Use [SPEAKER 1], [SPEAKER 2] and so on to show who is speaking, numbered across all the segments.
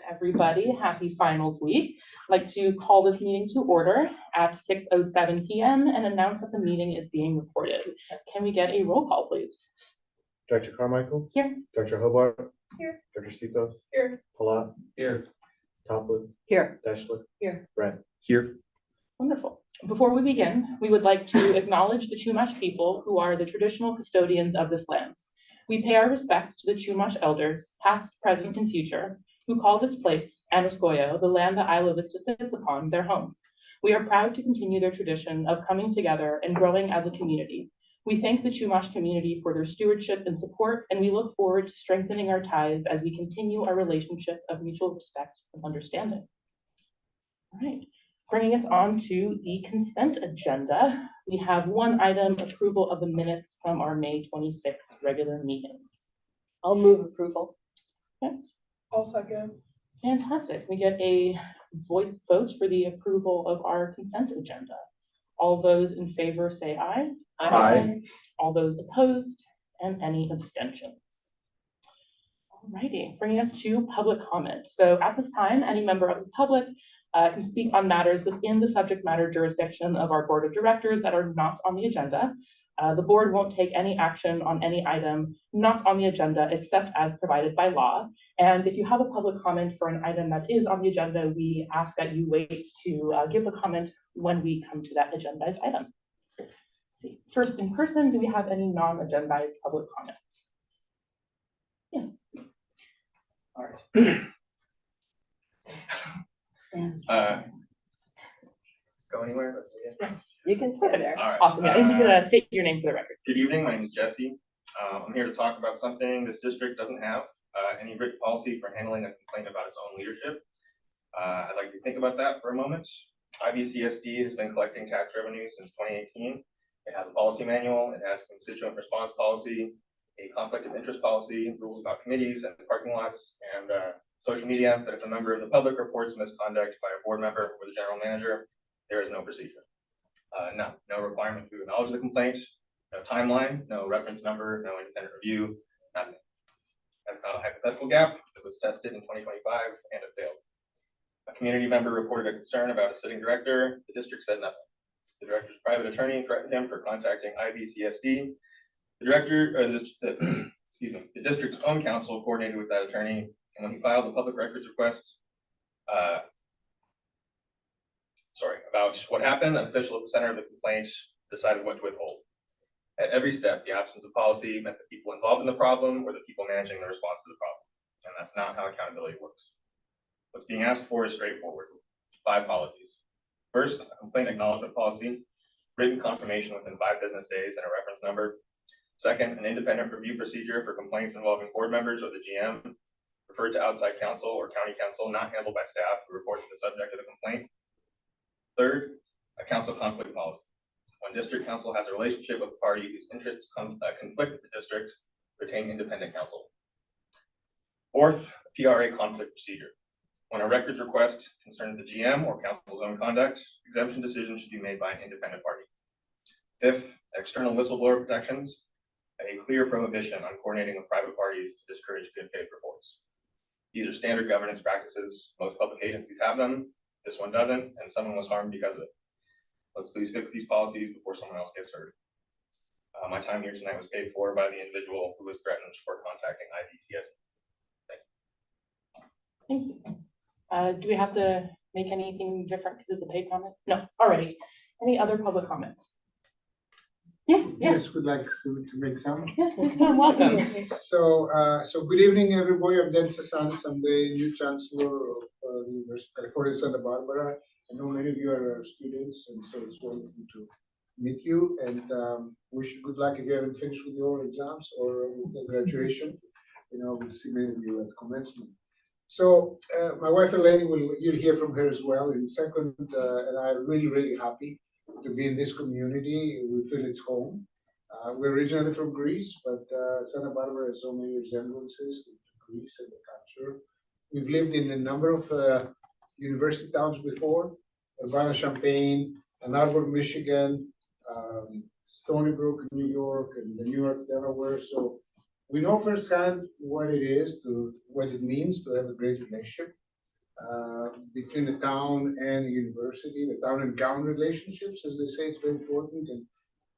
[SPEAKER 1] everybody. Happy finals week. I'd like to call this meeting to order at 6:07 p.m. and announce that the meeting is being recorded. Can we get a roll call, please?
[SPEAKER 2] Dr. Carmichael?
[SPEAKER 1] Here.
[SPEAKER 2] Dr. Hobart?
[SPEAKER 1] Here.
[SPEAKER 2] Dr. Sipos?
[SPEAKER 1] Here.
[SPEAKER 2] Palat? Here. Topwood?
[SPEAKER 1] Here.
[SPEAKER 2] Dashler?
[SPEAKER 1] Here.
[SPEAKER 2] Brent? Here.
[SPEAKER 1] Wonderful. Before we begin, we would like to acknowledge the Chumash people who are the traditional custodians of this land. We pay our respects to the Chumash elders, past, present, and future, who call this place, Anaskoyo, the land that Isla Vista sits upon, their home. We are proud to continue their tradition of coming together and growing as a community. We thank the Chumash community for their stewardship and support, and we look forward to strengthening our ties as we continue our relationship of mutual respect and understanding. All right. Bringing us on to the consent agenda, we have one item, approval of the minutes from our May 26th regular meeting.
[SPEAKER 3] I'll move approval.
[SPEAKER 1] Okay.
[SPEAKER 4] I'll second.
[SPEAKER 1] Fantastic. We get a voice vote for the approval of our consent agenda. All those in favor say aye.
[SPEAKER 2] Aye.
[SPEAKER 1] All those opposed, and any abstentions. All righty, bringing us to public comment. So at this time, any member of the public can speak on matters within the subject matter jurisdiction of our board of directors that are not on the agenda. The board won't take any action on any item not on the agenda except as provided by law. And if you have a public comment for an item that is on the agenda, we ask that you wait to give the comment when we come to that agendized item. Let's see, first in person, do we have any non-agendized public comments? Yes.
[SPEAKER 4] All right.
[SPEAKER 5] Go anywhere?
[SPEAKER 1] Yes.
[SPEAKER 3] You can sit there.
[SPEAKER 5] All right.
[SPEAKER 1] Awesome. Yeah, if you could state your name for the record.
[SPEAKER 5] Good evening. My name is Jesse. I'm here to talk about something this district doesn't have any written policy for handling a complaint about its own leadership. I'd like you to think about that for a moment. IVCSD has been collecting tax revenue since 2018. It has a policy manual. It has a constituent response policy, a conflict of interest policy, rules about committees and parking lots, and social media, that if a member of the public reports misconduct by a board member or the general manager, there is no procedure. No requirement to acknowledge the complaint, no timeline, no reference number, no independent review, nothing. That's not a hypothetical gap. It was tested in 2025 and it failed. A community member reported a concern about a sitting director. The district said nothing. The director's private attorney threatened him for contacting IVCSD. The district's own counsel coordinated with that attorney, and when he filed the public records request, about what happened, an official at the center of the complaint decided what to withhold. At every step, the absence of policy meant the people involved in the problem were the people managing the response to the problem, and that's not how accountability works. What's being asked for is straightforward. 5 policies. First, a complaint acknowledgement policy, written confirmation within 5 business days and a reference number. Second, an independent review procedure for complaints involving board members or the GM, referred to outside counsel or county counsel, not handled by staff who report to the subject of the complaint. Third, a council conflict policy. When district council has a relationship with a party whose interests conflict with the district, retain independent counsel. Fourth, a PRA conflict procedure. When a records request concerns the GM or council's own conduct, exemption decisions should be made by an independent party. Fifth, external whistleblower protections. A clear prohibition on coordinating with private parties to discourage good faith reports. These are standard governance practices. Most public agencies have them. This one doesn't, and someone was harmed because of it. Let's please fix these policies before someone else gets hurt. My time here tonight was paid for by the individual who was threatened for contacting IVCSD.
[SPEAKER 1] Thank you. Do we have to make anything different because it's a paid comment? No, already. Any other public comments? Yes, yes.
[SPEAKER 6] Yes, would like to make some.
[SPEAKER 1] Yes, Ms. Khan, welcome.
[SPEAKER 6] So good evening, everybody. I'm Dennis Asante. I'm the new chancellor of the University of California, Santa Barbara. I know many of you are students, and so it's wonderful to meet you. And wish you good luck if you haven't finished with your exams or with the graduation. We'll see many of you at commencement. So my wife Eleni, you'll hear from her as well in a second, and I'm really, really happy to be in this community. We feel it's home. We're originally from Greece, but Santa Barbara has so many resemblances to Greece and the culture. We've lived in a number of university towns before: Urbana-Champaign, Ann Arbor, Michigan, Stony Brook, New York, and New York, Delaware. So we know firsthand what it means to have a great relationship between the town and the university. The town and gown relationships, as they say, is very important, and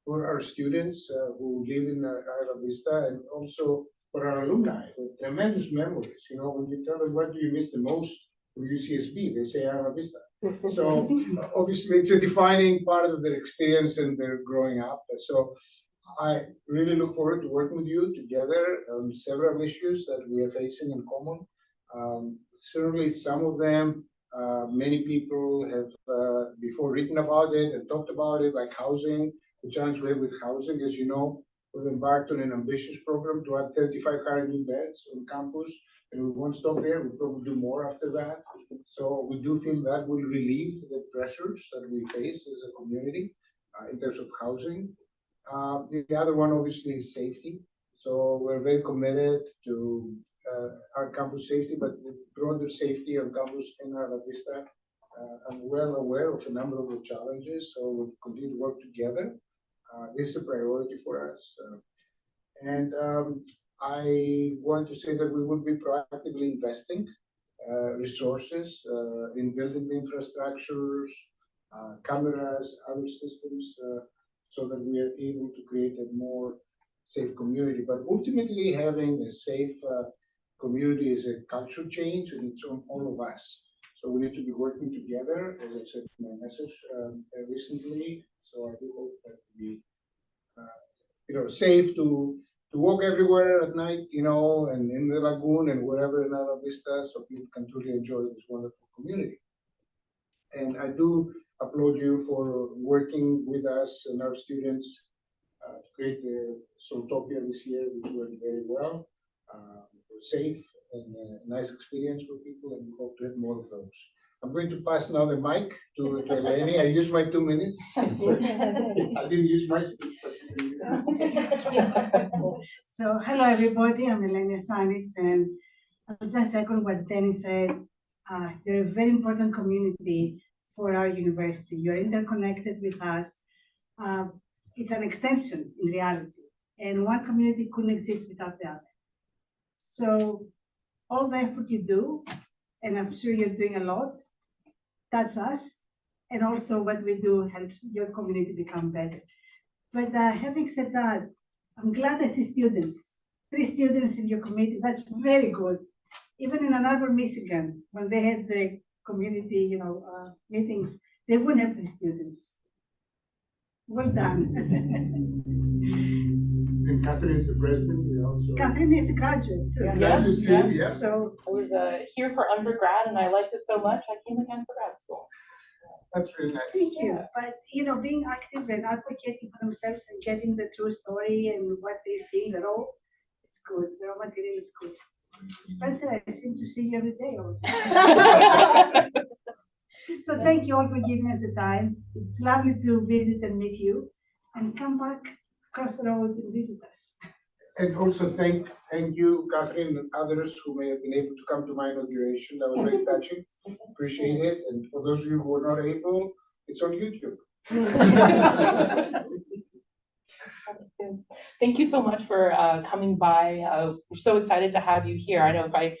[SPEAKER 6] for our students who live in Isla Vista, and also for our alumni with tremendous memories. You know, when you tell them what do you miss the most from UCSB, they say Isla Vista. So obviously, it's a defining part of their experience and their growing up. So I really look forward to working with you together on several issues that we are facing in common. Certainly, some of them, many people have before written about it and talked about it, like housing, the challenge we have with housing. As you know, we've embarked on an ambitious program to add 3,500 new beds on campus, and we won't stop there. We'll probably do more after that. So we do feel that will relieve the pressures that we face as a community in terms of housing. The other one obviously is safety. So we're very committed to our campus safety, but the broader safety on campus in Isla Vista. I'm well aware of a number of the challenges, so we'll continue to work together. This is a priority for us. I want to say that we will be proactively investing resources in building the infrastructures, cameras, other systems, so that we are able to create a more safe community. But ultimately, having a safe community is a culture change, and it's on all of us. So we need to be working together, as I said in my message recently. So I do hope that we, safe to walk everywhere at night, and in the lagoon and wherever in Isla Vista, so people can truly enjoy this wonderful community. And I do applaud you for working with us and our students to create the Soultopia this year, which went very well. It was safe and a nice experience for people, and we hope to have more of those. I'm going to pass now the mic to Eleni. I used my 2 minutes. I didn't use my speech, but
[SPEAKER 7] So, hello everybody, I'm Elena Sanis, and I'll just second what Danny said. You're a very important community for our university. You're interconnected with us. It's an extension in reality, and one community couldn't exist without the other. So, all the effort you do, and I'm sure you're doing a lot, that's us, and also what we do helps your community become better. But having said that, I'm glad I see students, 3 students in your committee. That's very good. Even in Ann Arbor, Michigan, when they had the community, meetings, they wouldn't have 3 students. Well done.
[SPEAKER 6] And Catherine is the president. We also.
[SPEAKER 7] Catherine is a graduate too.
[SPEAKER 1] Yeah.
[SPEAKER 6] Glad to see you, yeah.
[SPEAKER 7] So
[SPEAKER 1] I was here for undergrad and I liked it so much, I came again for grad school.
[SPEAKER 6] That's really nice.
[SPEAKER 7] thank you. But being active and advocating for themselves and getting the true story and what they feel at all, it's good. The raw material is good. Spencer, I seem to see you every day. So thank you all for giving us the time. It's lovely to visit and meet you, and come back across the road and visit us.
[SPEAKER 6] And also thank you, Catherine, and others who may have been able to come to my inauguration. That was very touching. Appreciate it. And for those of you who are not able, it's on YouTube.
[SPEAKER 1] Thank you so much for coming by. We're so excited to have you here. I know if I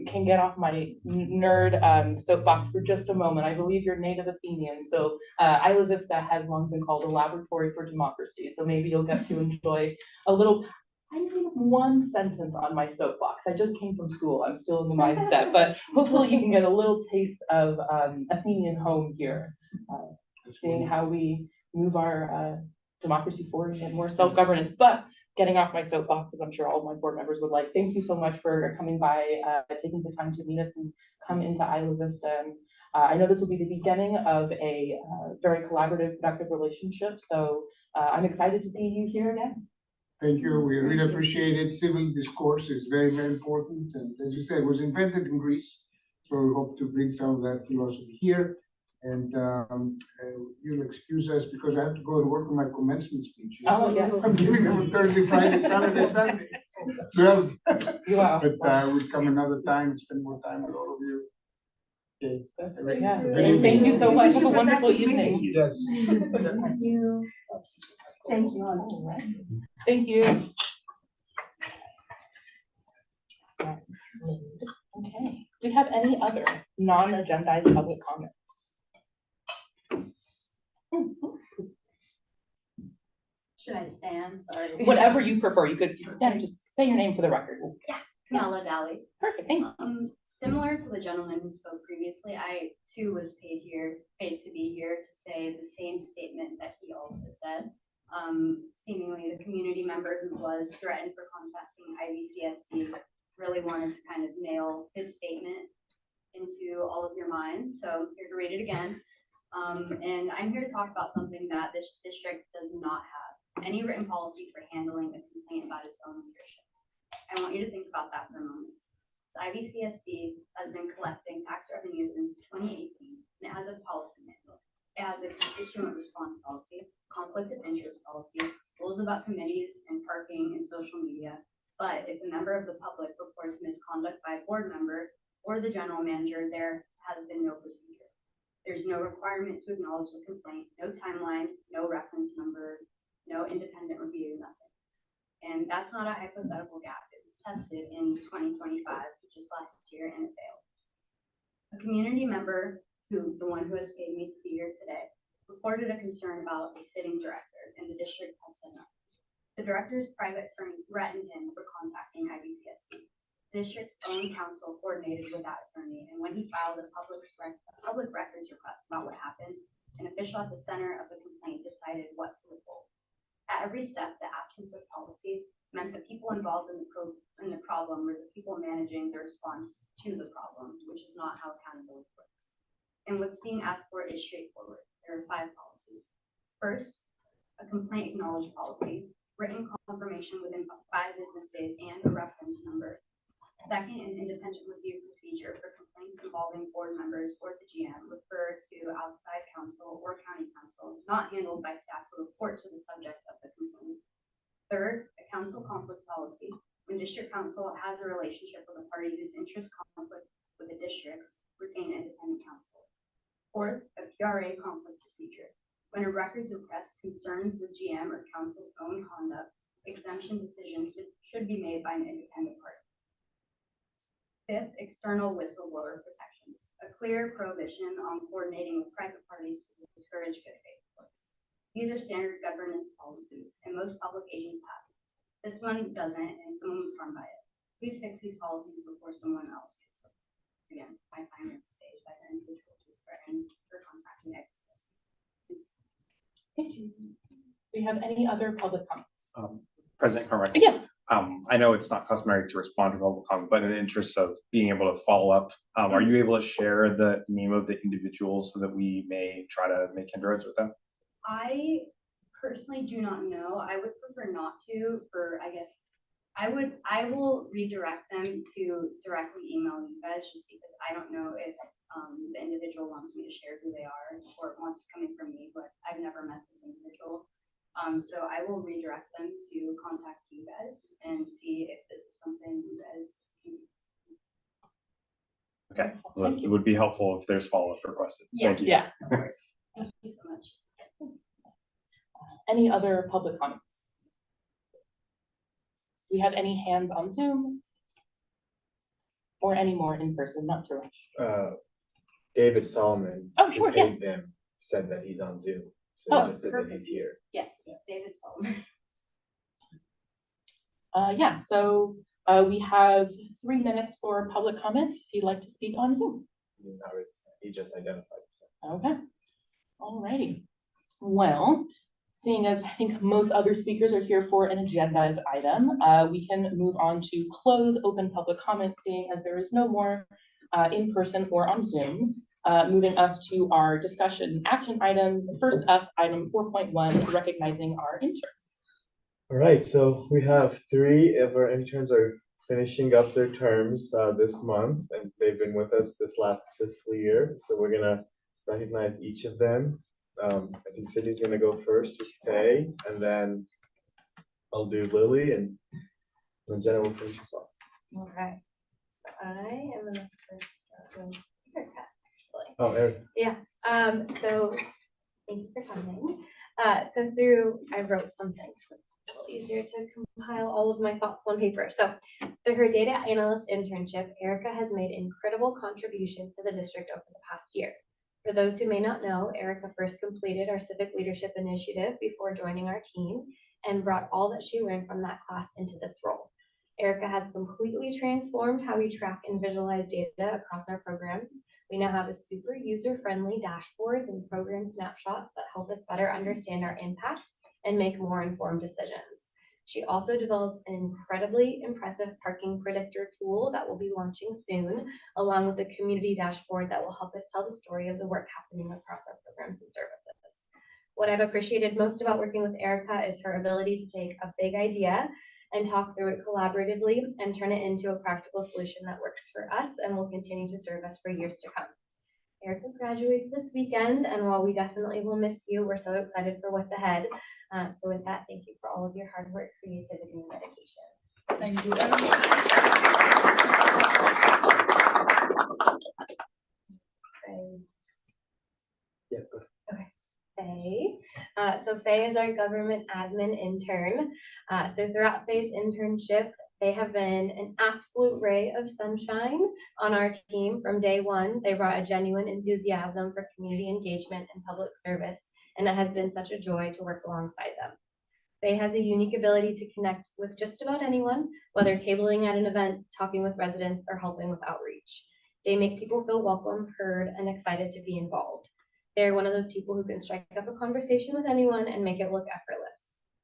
[SPEAKER 1] can get off my nerd soapbox for just a moment. I believe you're native Athenian, so Isla Vista has long been called a laboratory for democracy. So maybe you'll get to enjoy a little. I need one sentence on my soapbox. I just came from school. I'm still in the mindset, but hopefully you can get a little taste of Athenian home here, seeing how we move our democracy forward and get more self-governance. But getting off my soapbox, as I'm sure all of my board members would like. Thank you so much for coming by, taking the time to meet us and come into Isla Vista. And, I know this will be the beginning of a very collaborative, productive relationship. So I'm excited to see you here again.
[SPEAKER 6] Thank you. We really appreciate it. Civil discourse is very, very important. And as you said, it was invented in Greece. So we hope to bring some of that philosophy here. And you'll excuse us because I have to go and work on my commencement speech.
[SPEAKER 1] Oh, yeah.
[SPEAKER 6] I'm doing it on Thursday, Friday, Saturday, Sunday. Well,
[SPEAKER 1] Wow.
[SPEAKER 6] but we'll come another time and spend more time with all of you. Okay.
[SPEAKER 1] Yeah.
[SPEAKER 6] Good
[SPEAKER 1] Thank you so much. Have a
[SPEAKER 7] Thank you.
[SPEAKER 1] wonderful evening.
[SPEAKER 6] Yes.
[SPEAKER 7] Thank you. Thank you all.
[SPEAKER 1] Thank you. Okay. Do we have any other non-agendized public comments?
[SPEAKER 8] Should I stand? Sorry.
[SPEAKER 1] Whatever you prefer, you could stand, just say your name for the record.
[SPEAKER 8] Kamala Dally.
[SPEAKER 1] Perfect, thank you.
[SPEAKER 8] Similar to the gentleman who spoke previously, I too was paid to be here to say the same statement that he also said. Seemingly the community member who was threatened for contacting IVCSD really wanted to kind of nail his statement into all of your minds. So I'm here to read it again. And I'm here to talk about something that this district does not have: any written policy for handling a complaint about its own leadership. I want you to think about that for a moment. IVCSD has been collecting tax revenue since 2018, and it has a policy manual. It has a constituent response policy, conflict of interest policy, rules about committees and parking and social media. But if a member of the public reports misconduct by a board member or the general manager, there has been no procedure. There's no requirement to acknowledge the complaint, no timeline, no reference number, no independent review, nothing. And that's not a hypothetical gap. It was tested in 2025, so just last year, and it failed. A community member, the one who has paid me to be here today, reported a concern about a sitting director, and the district had said nothing. The director's private attorney threatened him for contacting IVCSD. The district's own counsel coordinated with that attorney, and when he filed a public records request about what happened, an official at the center of the complaint decided what to withhold. At every step, the absence of policy meant the people involved in the problem were the people managing the response to the problem, which is not how accountability works. And what's being asked for is straightforward. There are 5 policies. First, a complaint acknowledge policy, written confirmation within 5 business days and a reference number. Second, an independent review procedure for complaints involving board members or the GM referred to outside counsel or county counsel, not handled by staff who report to the subject of the complaint. Third, a council conflict policy. When district council has a relationship with a party whose interests conflict with the district's, retain independent counsel. Fourth, a PRA conflict procedure. When a records request concerns the GM or council's own conduct, exemption decisions should be made by an independent party. Fifth, external whistleblower protections. A clear prohibition on coordinating with private parties to discourage good faith reports. These are standard governance policies, and most public agents have. This one doesn't, and someone was harmed by it. Please fix these policies before someone else gets hurt. Again, my time on stage by the individual who's threatened for contacting IVCSD.
[SPEAKER 1] Thank you. Do we have any other public comments?
[SPEAKER 2] President Carmichael.
[SPEAKER 1] Yes.
[SPEAKER 2] I know it's not customary to respond to public comment, but in the interest of being able to follow up, are you able to share the name of the individuals so that we may try to make inroads with them?
[SPEAKER 8] I personally do not know. I would prefer not to, I will redirect them to directly email you guys, just because I don't know if the individual wants me to share who they are or wants it coming from me, but I've never met this individual. So I will redirect them to contact you guys and see if this is something you guys can.
[SPEAKER 2] Okay, well, it would be helpful if there's follow-up requested.
[SPEAKER 8] Yeah.
[SPEAKER 2] Thank you.
[SPEAKER 1] Yeah.
[SPEAKER 8] Of course. Thank you so much.
[SPEAKER 1] Any other public comments? Do we have any hands on Zoom? Or any more in person, not to rush?
[SPEAKER 2] David Solomon.
[SPEAKER 1] Oh, sure,
[SPEAKER 2] who
[SPEAKER 1] yes.
[SPEAKER 2] pays him, said that he's on Zoom. So
[SPEAKER 1] Oh,
[SPEAKER 2] he just said that he's here.
[SPEAKER 8] Yes, David Solomon.
[SPEAKER 1] Yeah, so we have 3 minutes for public comments if you'd like to speak on Zoom.
[SPEAKER 2] He just identified himself.
[SPEAKER 1] Okay, all righty. Well, seeing as I think most other speakers are here for an agendized item, we can move on to close open public comments, seeing as there is no more in person or on Zoom. Moving us to our discussion action items. First up, item 4.1, recognizing our interns.
[SPEAKER 9] All right, so we have 3 of our interns are finishing up their terms this month, and they've been with us this last fiscal year. So we're gonna recognize each of them. I think Sydney's gonna go first with Faye, and then I'll do Lily, and then Jenna will finish us off.
[SPEAKER 10] All right. I am gonna first start with Erica, actually.
[SPEAKER 9] Oh, Eric.
[SPEAKER 10] So thank you for coming. I wrote some things. It's a little easier to compile all of my thoughts on paper. So through her data analyst internship, Erica has made incredible contributions to the district over the past year. For those who may not know, Erica first completed our civic leadership initiative before joining our team and brought all that she learned from that class into this role. Erica has completely transformed how we track and visualize data across our programs. We now have a super user-friendly dashboards and program snapshots that help us better understand our impact and make more informed decisions. She also developed an incredibly impressive parking predictor tool that will be launching soon, along with a community dashboard that will help us tell the story of the work happening across our programs and services. What I've appreciated most about working with Erica is her ability to take a big idea and talk through it collaboratively and turn it into a practical solution that works for us and will continue to serve us for years to come. Erica graduates this weekend, and while we definitely will miss you, we're so excited for what's ahead. So with that, thank you for all of your hard work, creativity, and dedication.
[SPEAKER 4] Thank you.
[SPEAKER 9] Yeah, go ahead.
[SPEAKER 10] Faye. So Faye is our government admin intern. So throughout Faye's internship, they have been an absolute ray of sunshine on our team from day one. They brought a genuine enthusiasm for community engagement and public service, and it has been such a joy to work alongside them. Faye has a unique ability to connect with just about anyone, whether tabling at an event, talking with residents, or helping with outreach. They make people feel welcome, heard, and excited to be involved. They're one of those people who can strike up a conversation with anyone and make it look effortless.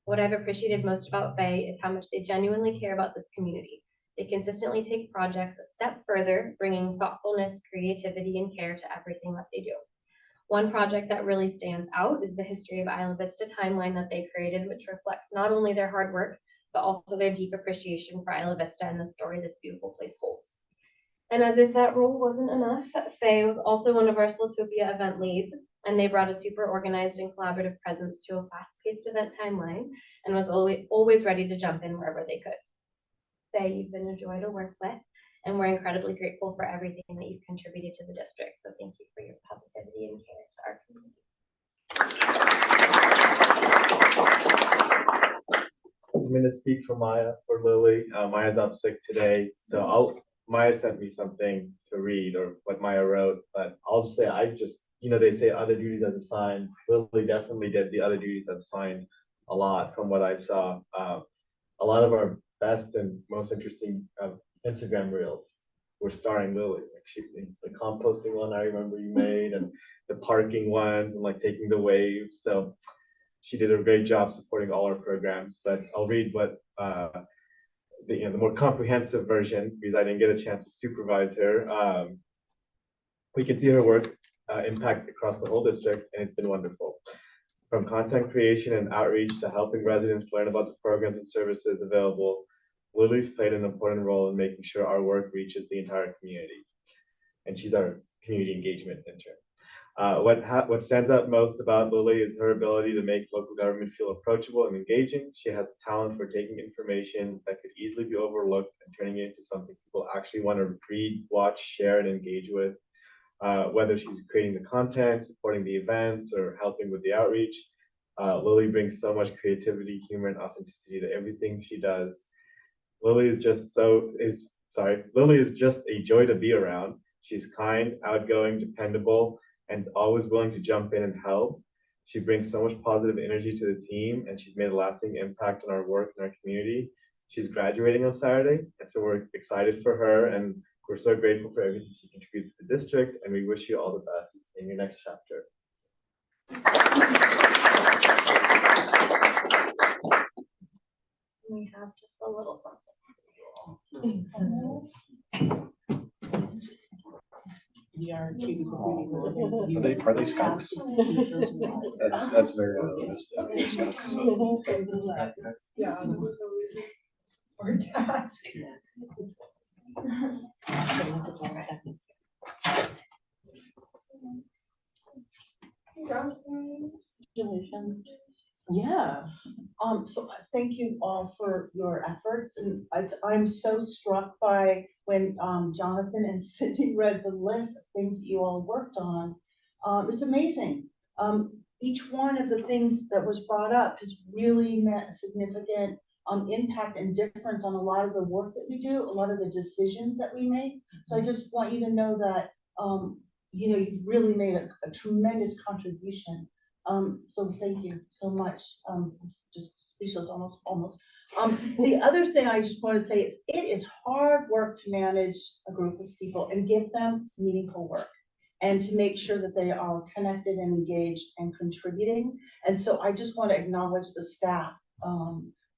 [SPEAKER 10] What I've appreciated most about Faye is how much they genuinely care about this community. They consistently take projects a step further, bringing thoughtfulness, creativity, and care to everything that they do. One project that really stands out is the History of Isla Vista timeline that they created, which reflects not only their hard work, but also their deep appreciation for Isla Vista and the story this beautiful place holds. And as if that role wasn't enough, Faye was also one of our Slotopia event leads, and they brought a super organized and collaborative presence to a fast-paced event timeline and was always ready to jump in wherever they could. Faye, you've been a joy to work with, and we're incredibly grateful for everything that you've contributed to the district. So thank you for your positivity and care to our community.
[SPEAKER 9] I'm going to speak for Maya, for Lily. Maya's out sick today, so Maya sent me something to read, or what Maya wrote, but I'll just say, they say other duties as assigned. Lily definitely did the other duties as assigned a lot from what I saw. A lot of our best and most interesting Instagram reels were starring Lily. Like the composting one I remember you made, and the parking ones, and like taking the waves. So she did a great job supporting all our programs. But I'll read what the more comprehensive version, because I didn't get a chance to supervise her. We can see her work impact across the whole district, and it's been wonderful. From content creation and outreach to helping residents learn about the programs and services available, Lily's played an important role in making sure our work reaches the entire community. And she's our community engagement intern. What stands out most about Lily is her ability to make local government feel approachable and engaging. She has a talent for taking information that could easily be overlooked and turning it into something people actually want to read, watch, share, and engage with. Whether she's creating the content, supporting the events, or helping with the outreach, Lily brings so much creativity, humor, and authenticity to everything she does. Lily is just a joy to be around. She's kind, outgoing, dependable, and always willing to jump in and help. She brings so much positive energy to the team, and she's made a lasting impact on our work in our community. She's graduating on Saturday, and so we're excited for her, and we're so grateful for everything she contributes to the district, and we wish you all the best in your next chapter.
[SPEAKER 10] We have just a little something.
[SPEAKER 1] We are
[SPEAKER 2] Are they scouts? That's very scouts.
[SPEAKER 4] Yeah, it was always a hard task.
[SPEAKER 1] Congratulations. Yeah.
[SPEAKER 11] So thank you all for your efforts, and I'm so struck by when Jonathan and Cindy read the list of things that you all worked on. It's amazing. each one of the things that was brought up has really meant a significant impact and difference on a lot of the work that we do, a lot of the decisions that we make. So I just want you to know that, you know, you've really made a tremendous contribution. So thank you so much. Just speechless almost. The other thing I just want to say is it is hard work to manage a group of people and give them meaningful work and to make sure that they are connected and engaged and contributing. And so I just want to acknowledge the staff,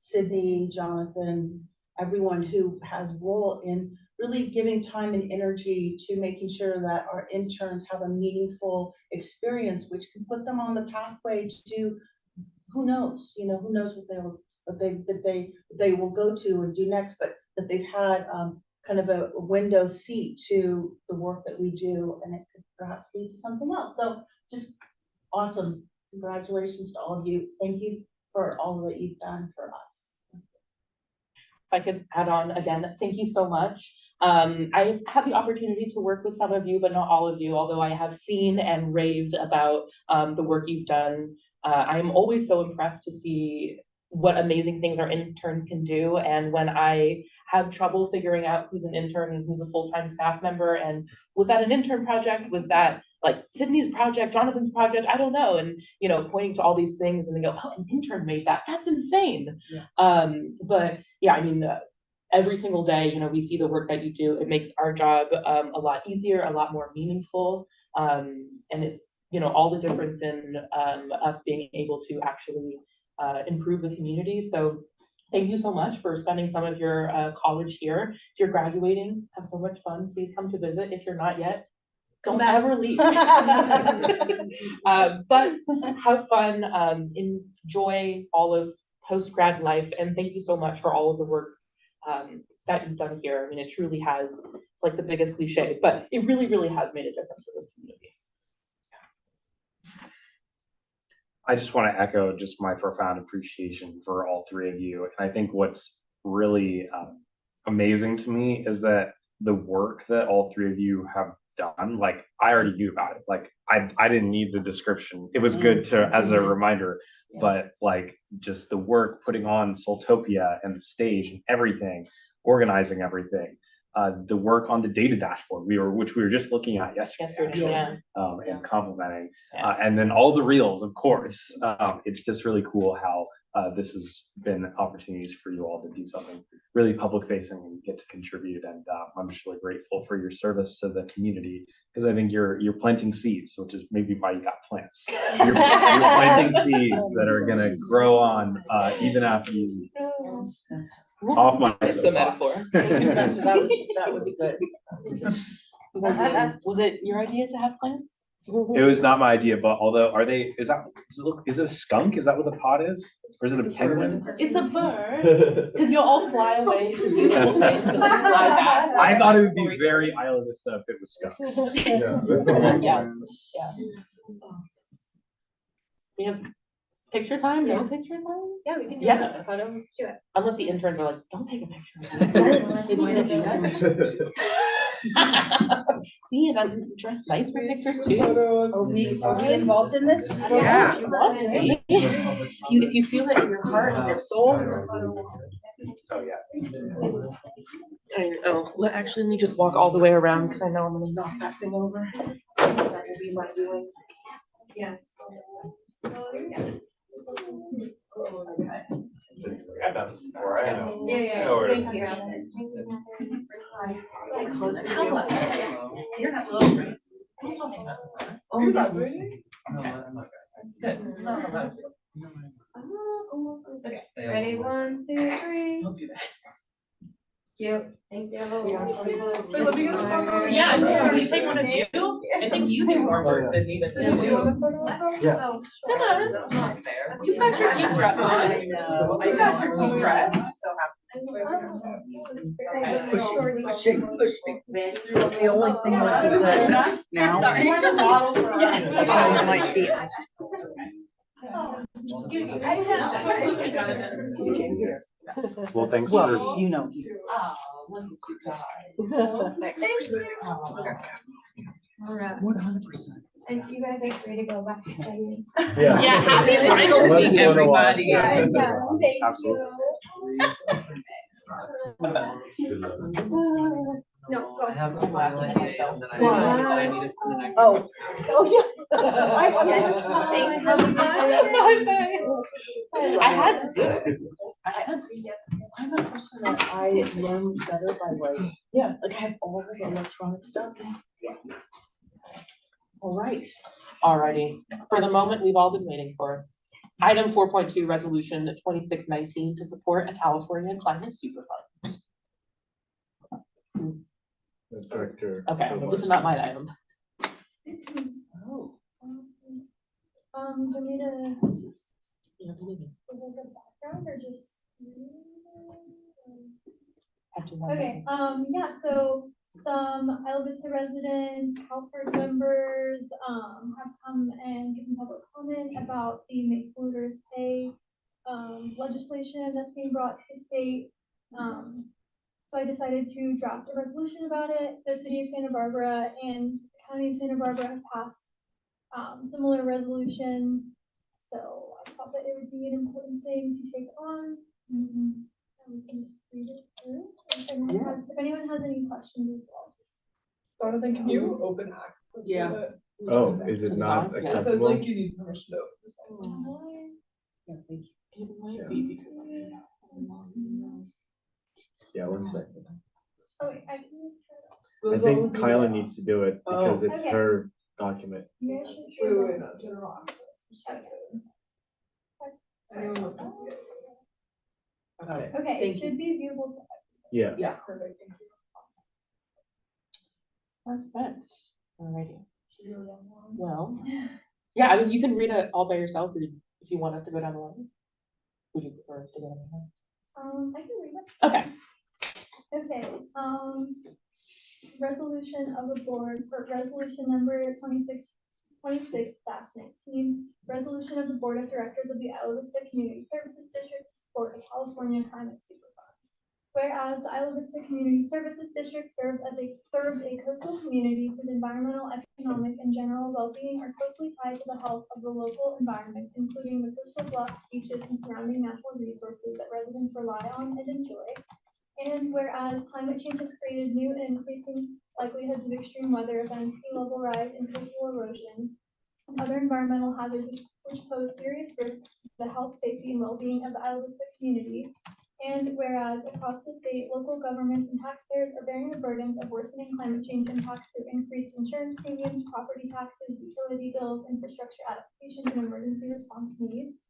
[SPEAKER 11] Sydney, Jonathan, everyone who has role in really giving time and energy to making sure that our interns have a meaningful experience, which can put them on the pathway to who knows, you know, who knows what they will go to and do next, but that they've had kind of a window seat to the work that we do, and it could perhaps lead to something else. So just awesome. Congratulations to all of you. Thank you for all that you've done for us.
[SPEAKER 1] If I could add on again, thank you so much. I've had the opportunity to work with some of you, but not all of you, although I have seen and raved about the work you've done. I'm always so impressed to see what amazing things our interns can do. And when I have trouble figuring out who's an intern and who's a full-time staff member, and was that an intern project? Was that like Sydney's project, Jonathan's project? I don't know. And, you know, pointing to all these things and they go, oh, an intern made that. That's insane. Yeah. But yeah, I mean, every single day, you know, we see the work that you do. It makes our job a lot easier, a lot more meaningful. And it's, you know, all the difference in us being able to actually improve the community. So thank you so much for spending some of your college here. If you're graduating, have so much fun. Please come to visit. If you're not yet, don't ever leave. But have fun, enjoy all of post-grad life, and thank you so much for all of the work that you've done here. I mean, it truly has, it's like the biggest cliche, but it really, really has made a difference for this community.
[SPEAKER 2] I just want to echo just my profound appreciation for all three of you. And I think what's really amazing to me is that the work that all three of you have done, like I already knew about it. Like I didn't need the description. It was good to as a reminder, but like just the work putting on Soultopia and the stage and everything, organizing everything. The work on the data dashboard which we were just looking at yesterday, and complimenting, and then all the reels, of course. It's just really cool how this has been opportunities for you all to do something really public facing and get to contribute. And I'm just really grateful for your service to the community, because I think you're planting seeds, which is maybe why you got plants. You're planting seeds that are gonna grow on even after you off my
[SPEAKER 1] It's a metaphor.
[SPEAKER 11] That was good.
[SPEAKER 1] Was it your idea to have plants?
[SPEAKER 2] It was not my idea, but although is it a skunk? Is that what the pod is? Or is it a penguin?
[SPEAKER 1] It's a bird. Because you'll all fly away to beautiful things and then fly back.
[SPEAKER 2] I thought it would be very Isla Vista if it was skunks.
[SPEAKER 1] Yeah. We have picture time? No picture time?
[SPEAKER 10] Yeah, we can do
[SPEAKER 1] Yeah.
[SPEAKER 10] a photo. Let's do it.
[SPEAKER 1] Unless the interns are like, don't take a picture. See, and I'm dressed nice for pictures too.
[SPEAKER 11] Are we involved in this?
[SPEAKER 1] Yeah, if you want to be. If you feel it in your heart and your soul.
[SPEAKER 2] Oh yeah.
[SPEAKER 1] Actually, let me just walk all the way around because I know I'm gonna knock that thing over. That will be my doing.
[SPEAKER 10] Yeah. Thank you.
[SPEAKER 1] You're not little. Oh, you're not really? Good.
[SPEAKER 10] Okay, ready, 1, 2, 3.
[SPEAKER 1] Don't do that.
[SPEAKER 10] Cute, thank you.
[SPEAKER 1] Yeah, can we take one of you? I think you do more work than me.
[SPEAKER 9] Yeah.
[SPEAKER 10] Oh,
[SPEAKER 1] Come on, that's not fair. You got your pink dress on. I know. You got your pink dress.
[SPEAKER 3] The only thing is that now you might be asked.
[SPEAKER 2] Well, thanks
[SPEAKER 3] Well, you know.
[SPEAKER 10] all right.
[SPEAKER 3] 100%.
[SPEAKER 10] And you guys are free to go back to studying.
[SPEAKER 9] Yeah.
[SPEAKER 1] Yeah, happy final
[SPEAKER 9] Unless
[SPEAKER 1] week,
[SPEAKER 9] you wanna watch,
[SPEAKER 1] everybody.
[SPEAKER 9] yeah.
[SPEAKER 10] Thank
[SPEAKER 2] Absolutely.
[SPEAKER 10] you. No, go.
[SPEAKER 4] I have a final idea, and then I
[SPEAKER 10] Wow.
[SPEAKER 4] need, I need us for the next.
[SPEAKER 11] Oh. Oh, yeah.
[SPEAKER 10] Thanks,
[SPEAKER 1] I had to do it. I had to.
[SPEAKER 11] I'm a person that I learn better by writing.
[SPEAKER 1] Yeah.
[SPEAKER 11] Like I have all the electronic stuff. All right.
[SPEAKER 1] Alrighty, for the moment we've all been waiting for. Item 4.2, resolution 2619 to support a California climate super fund.
[SPEAKER 9] As director.
[SPEAKER 1] Okay, this is not my item.
[SPEAKER 11] Oh.
[SPEAKER 10] Do we need a,
[SPEAKER 1] You have to leave it.
[SPEAKER 10] background or just?
[SPEAKER 1] Have to leave
[SPEAKER 10] Okay,
[SPEAKER 1] it.
[SPEAKER 10] yeah, so some Isla Vista residents, CalPERS members, have come and given public comment about the Make Polluters Pay, legislation that's being brought to the state. So I decided to draft a resolution about it. The city of Santa Barbara and the county of Santa Barbara have passed, similar resolutions. So I thought that it would be an important thing to take on. And we can just read it through. If anyone has any questions as well.
[SPEAKER 4] Jonathan, can you open access to
[SPEAKER 11] Yeah.
[SPEAKER 4] it?
[SPEAKER 9] Oh, is it not
[SPEAKER 1] Yeah.
[SPEAKER 4] It says
[SPEAKER 9] accessible?
[SPEAKER 4] like you need permission to open this.
[SPEAKER 11] Yeah, thank you.
[SPEAKER 1] It might be because-
[SPEAKER 9] Yeah, one second.
[SPEAKER 10] Oh, wait, I can.
[SPEAKER 9] I think Kyla needs to do it because it's
[SPEAKER 10] Okay.
[SPEAKER 9] her document.
[SPEAKER 10] You guys should
[SPEAKER 4] Wait,
[SPEAKER 10] share
[SPEAKER 4] wait,
[SPEAKER 10] those.
[SPEAKER 4] no, general access.
[SPEAKER 10] Okay.
[SPEAKER 4] Anyone with computer.
[SPEAKER 11] Okay.
[SPEAKER 10] Okay,
[SPEAKER 11] Thank
[SPEAKER 10] it should be viewable to.
[SPEAKER 9] Yeah.
[SPEAKER 11] Yeah.
[SPEAKER 4] Perfect, thank you.
[SPEAKER 1] Perfect. Alrighty. Well, yeah, I mean, you can read it all by yourself, or if you want us to go down the line. Would you prefer us to go down the line?
[SPEAKER 10] I can read it.
[SPEAKER 1] Okay.
[SPEAKER 10] Okay, resolution of the board, for resolution number 26/19, resolution of the Board of Directors of the Isla Vista Community Services District to support a California Climate Super Fund. Whereas the Isla Vista Community Services District serves a coastal community whose environmental, economic, and general well-being are closely tied to the health of the local environment, including the coastal bluffs, beaches, and surrounding natural resources that residents rely on and enjoy. And whereas climate change has created new and increasing likelihoods of extreme weather events, sea level rise, and coastal erosions, and other environmental hazards which pose serious risks to the health, safety, and well-being of the Isla Vista community. And whereas across the state, local governments and taxpayers are bearing the burdens of worsening climate change impacts through increased insurance premiums, property taxes, utility bills, infrastructure adaptation, and emergency response needs.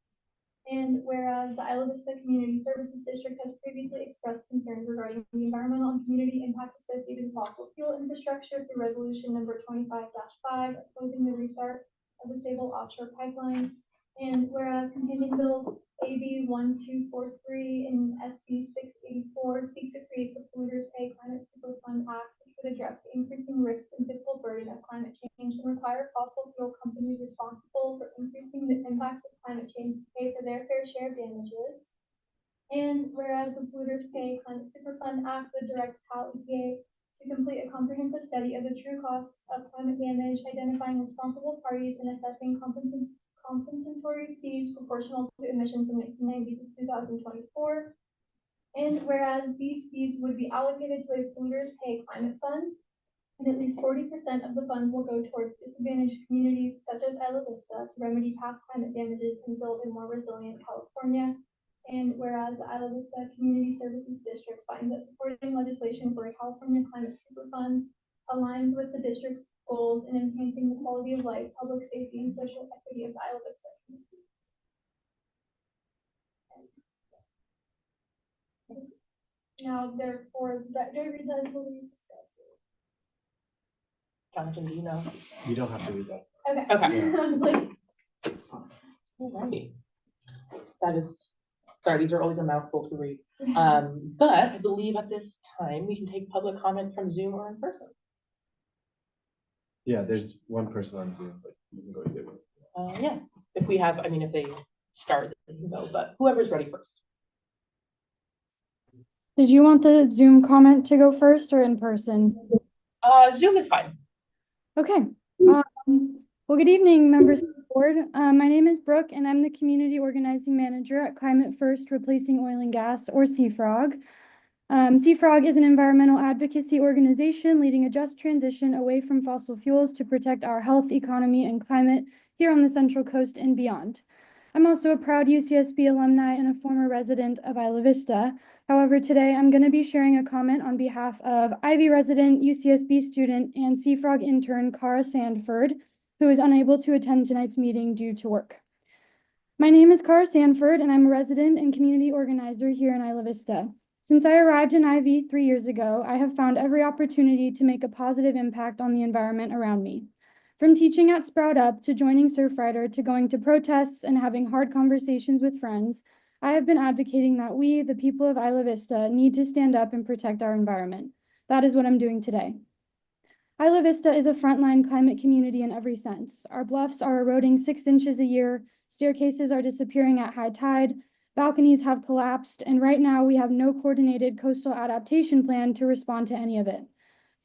[SPEAKER 10] And whereas the Isla Vista Community Services District has previously expressed concerns regarding the environmental and community impact associated with fossil fuel infrastructure through resolution number 25-5, opposing the restart of the Sable offshore pipeline. And whereas companion bills AB 1243 and SB 684 seek to create the Polluters Pay Climate Super Fund Act, which would address the increasing risks and fiscal burden of climate change and require fossil fuel companies responsible for increasing the impacts of climate change to pay for their fair share of damages. And whereas the Polluters Pay Climate Super Fund Act would direct Cal EPA to complete a comprehensive study of the true costs of climate damage, identifying responsible parties, and assessing compensatory fees proportional to emissions from 1990 to 2024. And whereas these fees would be allocated to a Polluters Pay Climate Fund, and at least 40% of the funds will go towards disadvantaged communities such as Isla Vista to remedy past climate damages and build a more resilient California. And whereas the Isla Vista Community Services District finds that supporting legislation for a California Climate Super Fund aligns with the district's goals in enhancing the quality of life, public safety, and social equity of the Isla Vista community. Now, therefore, that they read that until we discuss it.
[SPEAKER 1] Jonathan, do you know?
[SPEAKER 9] You don't have to read that.
[SPEAKER 10] Okay.
[SPEAKER 1] Okay.
[SPEAKER 10] I was like,
[SPEAKER 1] Alrighty. That is, sorry, these are always a mouthful to read. But I believe at this time, we can take public comment from Zoom or in person.
[SPEAKER 9] Yeah, there's one person on Zoom, but you can go either way.
[SPEAKER 1] Yeah, if we have, I mean, if they start, then you can go, but whoever's ready first.
[SPEAKER 12] Did you want the Zoom comment to go first or in person?
[SPEAKER 1] Zoom is fine.
[SPEAKER 12] Okay. Well, good evening, members of the board. My name is Brooke, and I'm the Community Organizing Manager at Climate First Replacing Oil and Gas, or CFROG. CFROG is an environmental advocacy organization leading a just transition away from fossil fuels to protect our health, economy, and climate here on the Central Coast and beyond. I'm also a proud UCSB alumni and a former resident of Isla Vista. However, today I'm going to be sharing a comment on behalf of Ivy resident, UCSB student, and CFROG intern Cara Sandford, who is unable to attend tonight's meeting due to work. My name is Cara Sandford, and I'm a resident and community organizer here in Isla Vista. Since I arrived in Ivy 3 years ago, I have found every opportunity to make a positive impact on the environment around me. From teaching at Sprout Up to joining Surfrider to going to protests and having hard conversations with friends, I have been advocating that we, the people of Isla Vista, need to stand up and protect our environment. That is what I'm doing today. Isla Vista is a frontline climate community in every sense. Our bluffs are eroding 6 inches a year, staircases are disappearing at high tide, balconies have collapsed, and right now we have no coordinated coastal adaptation plan to respond to any of it.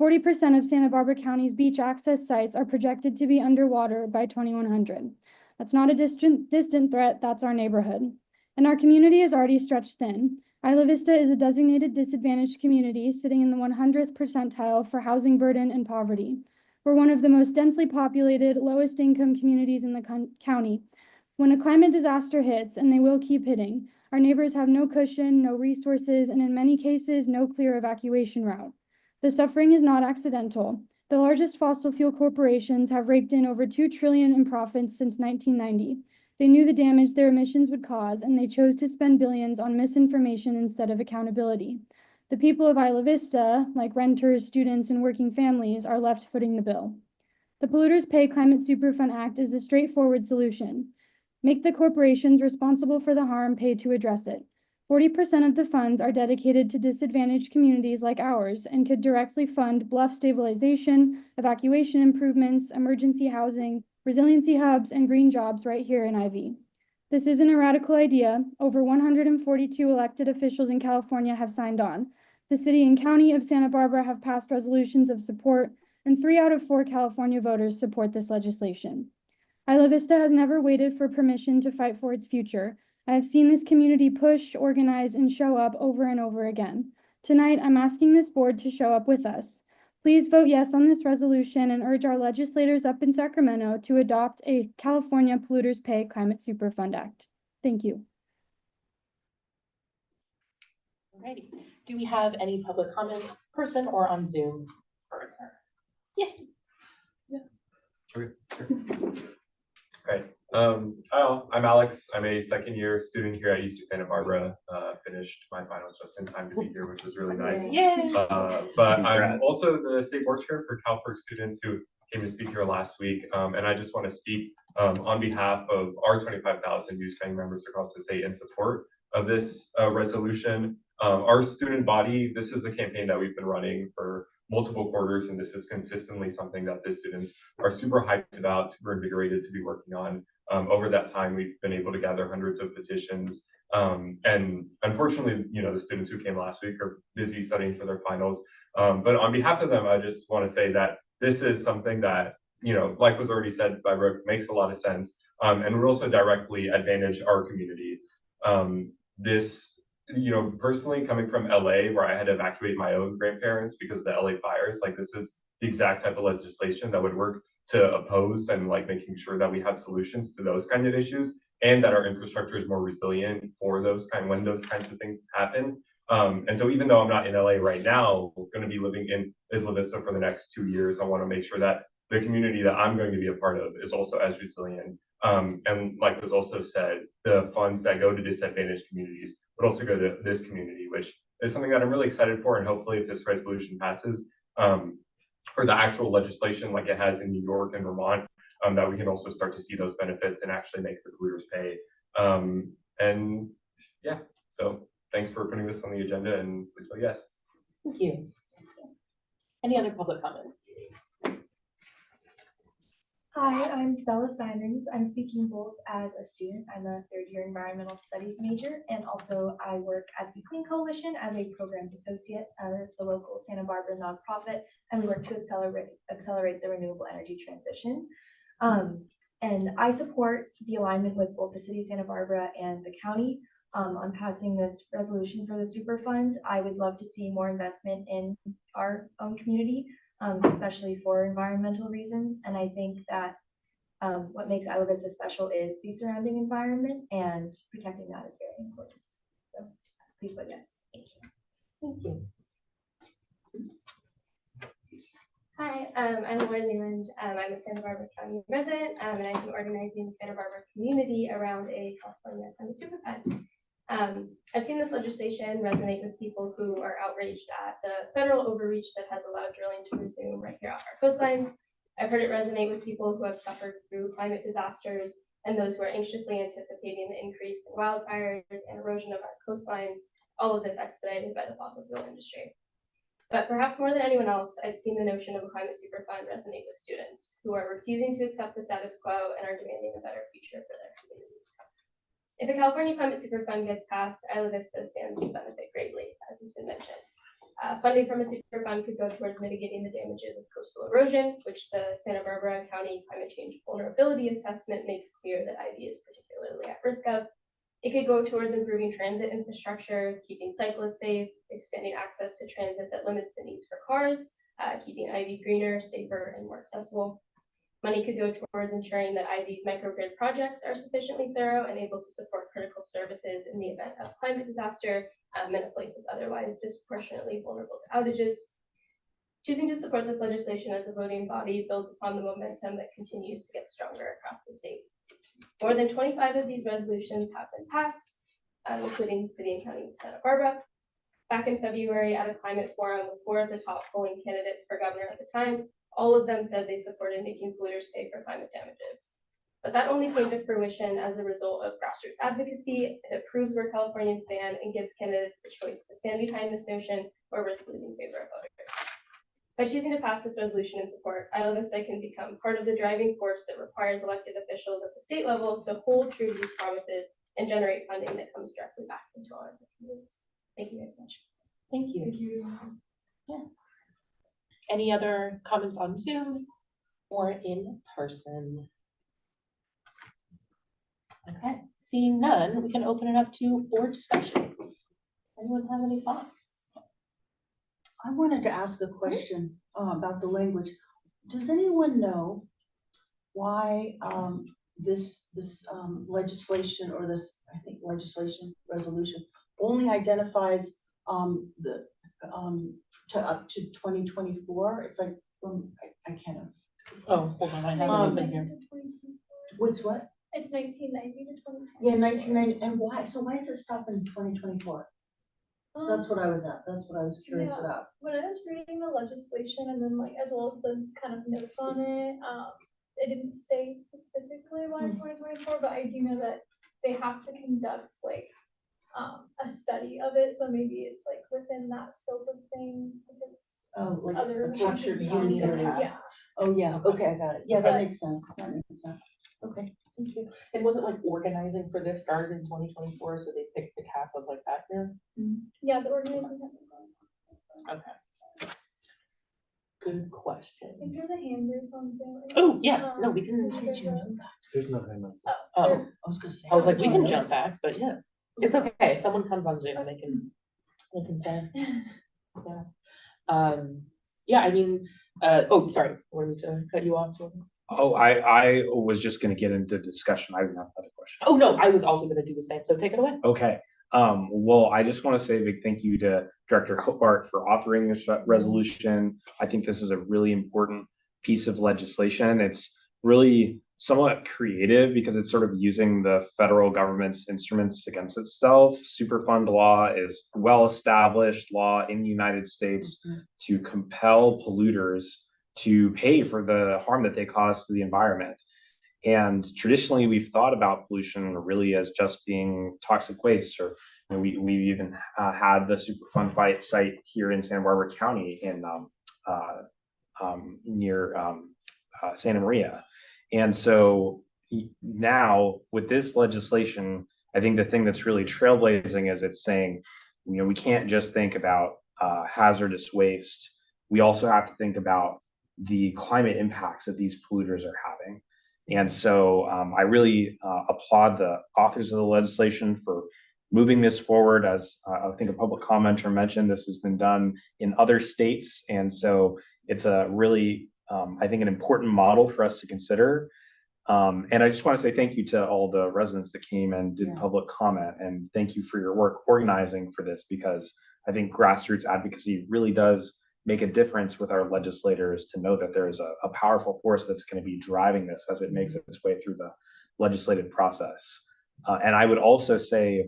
[SPEAKER 12] 40% of Santa Barbara County's beach access sites are projected to be underwater by 2100. That's not a distant threat, that's our neighborhood. And our community is already stretched thin. Isla Vista is a designated disadvantaged community sitting in the 100th percentile for housing burden and poverty. We're one of the most densely populated, lowest income communities in the county. When a climate disaster hits, and they will keep hitting, our neighbors have no cushion, no resources, and in many cases, no clear evacuation route. The suffering is not accidental. The largest fossil fuel corporations have raked in over $2 trillion in profits since 1990. They knew the damage their emissions would cause, and they chose to spend billions on misinformation instead of accountability. The people of Isla Vista, like renters, students, and working families, are left footing the bill. The Polluters Pay Climate Superfund Act is the straightforward solution. Make the corporations responsible for the harm pay to address it. 40% of the funds are dedicated to disadvantaged communities like ours and could directly fund bluff stabilization, evacuation improvements, emergency housing, resiliency hubs, and green jobs right here in Ivy. This isn't a radical idea. Over 142 elected officials in California have signed on. The city and county of Santa Barbara have passed resolutions of support, and 3 out of 4 California voters support this legislation. Isla Vista has never waited for permission to fight for its future. I have seen this community push, organize, and show up over and over again. Tonight, I'm asking this board to show up with us. Please vote yes on this resolution and urge our legislators up in Sacramento to adopt a California Polluters Pay Climate Superfund Act. Thank you.
[SPEAKER 1] Alrighty. Do we have any public comments, person or on Zoom? Yeah.
[SPEAKER 13] Okay. Hi, I'm Alex. I'm a second-year student here at UC Santa Barbara. Finished my finals just in time to be here, which was really nice.
[SPEAKER 1] Yay.
[SPEAKER 13] But I'm also the state board chair for CalPERS students who came to speak here last week. And I just want to speak on behalf of our 25,000 youth gang members across the state in support of this resolution. Our student body, this is a campaign that we've been running for multiple quarters, and this is consistently something that the students are super hyped about, super invigorated to be working on. Over that time, we've been able to gather hundreds of petitions. And unfortunately, the students who came last week are busy studying for their finals. But on behalf of them, I just want to say that this is something that, like was already said by Brooke, makes a lot of sense, and would also directly advantage our community. Personally coming from LA, where I had to evacuate my own grandparents because of the LA fires, like this is the exact type of legislation that would work to oppose and making sure that we have solutions to those kind of issues and that our infrastructure is more resilient for when those kinds of things happen. And so even though I'm not in LA right now, we're going to be living in Isla Vista for the next 2 years, I want to make sure that the community that I'm going to be a part of is also as resilient. And like was also said, the funds that go to disadvantaged communities would also go to this community, which is something that I'm really excited for. And hopefully if this resolution passes, or the actual legislation like it has in New York and Vermont, that we can also start to see those benefits and actually make the polluters pay. And yeah, so thanks for putting this on the agenda, and please vote yes.
[SPEAKER 1] Thank you. Any other public comment?
[SPEAKER 14] Hi, I'm Stella Simons. I'm speaking both as a student. I'm a third-year environmental studies major, and also I work at the Clean Coalition as a programs associate. It's a local Santa Barbara nonprofit, and we work to accelerate the renewable energy transition. And I support the alignment with both the city of Santa Barbara and the county on passing this resolution for the Superfund. I would love to see more investment in our own community, especially for environmental reasons. And I think that what makes Isla Vista special is the surrounding environment, and protecting that is very important. So please vote yes. Thank you.
[SPEAKER 1] Thank you.
[SPEAKER 10] Hi, I'm Lauren Newland. I'm a Santa Barbara County resident, and I've been organizing the Santa Barbara community around a California Climate Superfund. I've seen this legislation resonate with people who are outraged at the federal overreach that has allowed drilling to resume right here off our coastlines. I've heard it resonate with people who have suffered through climate disasters and those who are anxiously anticipating the increase in wildfires and erosion of our coastlines, all of this expedited by the fossil fuel industry. But perhaps more than anyone else, I've seen the notion of a climate superfund resonate with students who are refusing to accept the status quo and are demanding a better future for their communities. If a California Climate Superfund gets passed, Isla Vista stands to benefit greatly, as has been mentioned. Funding from a superfund could go towards mitigating the damages of coastal erosion, which the Santa Barbara County Climate Change Vulnerability Assessment makes clear that IB is particularly at risk of. It could go towards improving transit infrastructure, keeping cyclists safe, expanding access to transit that limits the needs for cars, keeping IB greener, safer, and more accessible. Money could go towards ensuring that IB's microgrid projects are sufficiently thorough and able to support critical services in the event of climate disaster in a place that's otherwise disproportionately vulnerable to outages. Choosing to support this legislation as a voting body builds upon the momentum that continues to get stronger across the state. More than 25 of these resolutions have been passed, including City and County of Santa Barbara. Back in February at a climate forum with 4 of the top polling candidates for governor at the time, all of them said they supported making polluters pay for climate damages. But that only came to fruition as a result of grassroots advocacy. It proves where Californians stand and gives candidates the choice to stand behind this notion or risk losing favor of voters. By choosing to pass this resolution in support, Isla Vista can become part of the driving force that requires elected officials at the state level to hold true to these promises and generate funding that comes directly back into our communities. Thank you guys so much.
[SPEAKER 1] Thank you.
[SPEAKER 14] Thank you.
[SPEAKER 1] Yeah. Any other comments on Zoom or in person? Okay, seeing none, we can open it up to board discussion. Anyone have any thoughts?
[SPEAKER 11] I wanted to ask a question about the language. Does anyone know why this legislation, or this, I think, resolution only identifies the to up to 2024? It's like I can't.
[SPEAKER 1] Oh, hold on, I have something here.
[SPEAKER 11] What's what?
[SPEAKER 14] It's 1990 to 2020.
[SPEAKER 11] Yeah, 1990. And why? So why does it stop in 2024? That's what I was curious
[SPEAKER 14] Yeah.
[SPEAKER 11] about.
[SPEAKER 14] When I was reading the legislation and then like as well as the kind of notes on it, it didn't say specifically why 2024, but I do know that they have to conduct like a study of it, so maybe it's like within that scope of things because
[SPEAKER 11] Like
[SPEAKER 14] other
[SPEAKER 11] a captured
[SPEAKER 14] countries
[SPEAKER 11] union.
[SPEAKER 14] yeah.
[SPEAKER 11] Oh yeah. Okay, I got it. Yeah, that
[SPEAKER 1] Okay.
[SPEAKER 11] makes sense. That makes sense. Okay.
[SPEAKER 1] Thank you. And was it like organizing for this started in 2024, so they picked the cap of like that year?
[SPEAKER 14] Yeah, the organization.
[SPEAKER 1] Okay. Good question.
[SPEAKER 14] I think there's a hand raised on Zoom.
[SPEAKER 1] Oh, yes, no, we can.
[SPEAKER 11] Did you know that?
[SPEAKER 9] There's no hand up.
[SPEAKER 1] Oh,
[SPEAKER 11] I was gonna say.
[SPEAKER 1] I was like, we can jump back, but yeah, it's okay. If someone comes on Zoom, they can say. Yeah. Yeah, I mean, oh, sorry, wanted to cut you off. Jordan?
[SPEAKER 2] Oh, I was just gonna get into discussion. I didn't have another question.
[SPEAKER 1] Oh, no, I was also gonna do the same, so take it away.
[SPEAKER 2] Okay. Well, I just want to say a big thank you to Director Hobart for authoring this resolution. I think this is a really important piece of legislation. It's really somewhat creative because it's sort of using the federal government's instruments against itself. Superfund law is well-established law in the United States to compel polluters to pay for the harm that they cause to the environment. And traditionally, we've thought about pollution really as just being toxic waste, or we even had the Superfund site here in Santa Barbara County in near Santa Maria. And so now with this legislation, I think the thing that's really trailblazing is it's saying, we can't just think about hazardous waste. We also have to think about the climate impacts that these polluters are having. And so I really applaud the authors of the legislation for moving this forward. As I think a public commenter mentioned, this has been done in other states. And so it's a really, I think, an important model for us to consider. And I just want to say thank you to all the residents that came and did public comment. And thank you for your work organizing for this, because I think grassroots advocacy really does make a difference with our legislators to know that there is a powerful force that's going to be driving this as it makes its way through the legislative process. And I would also say,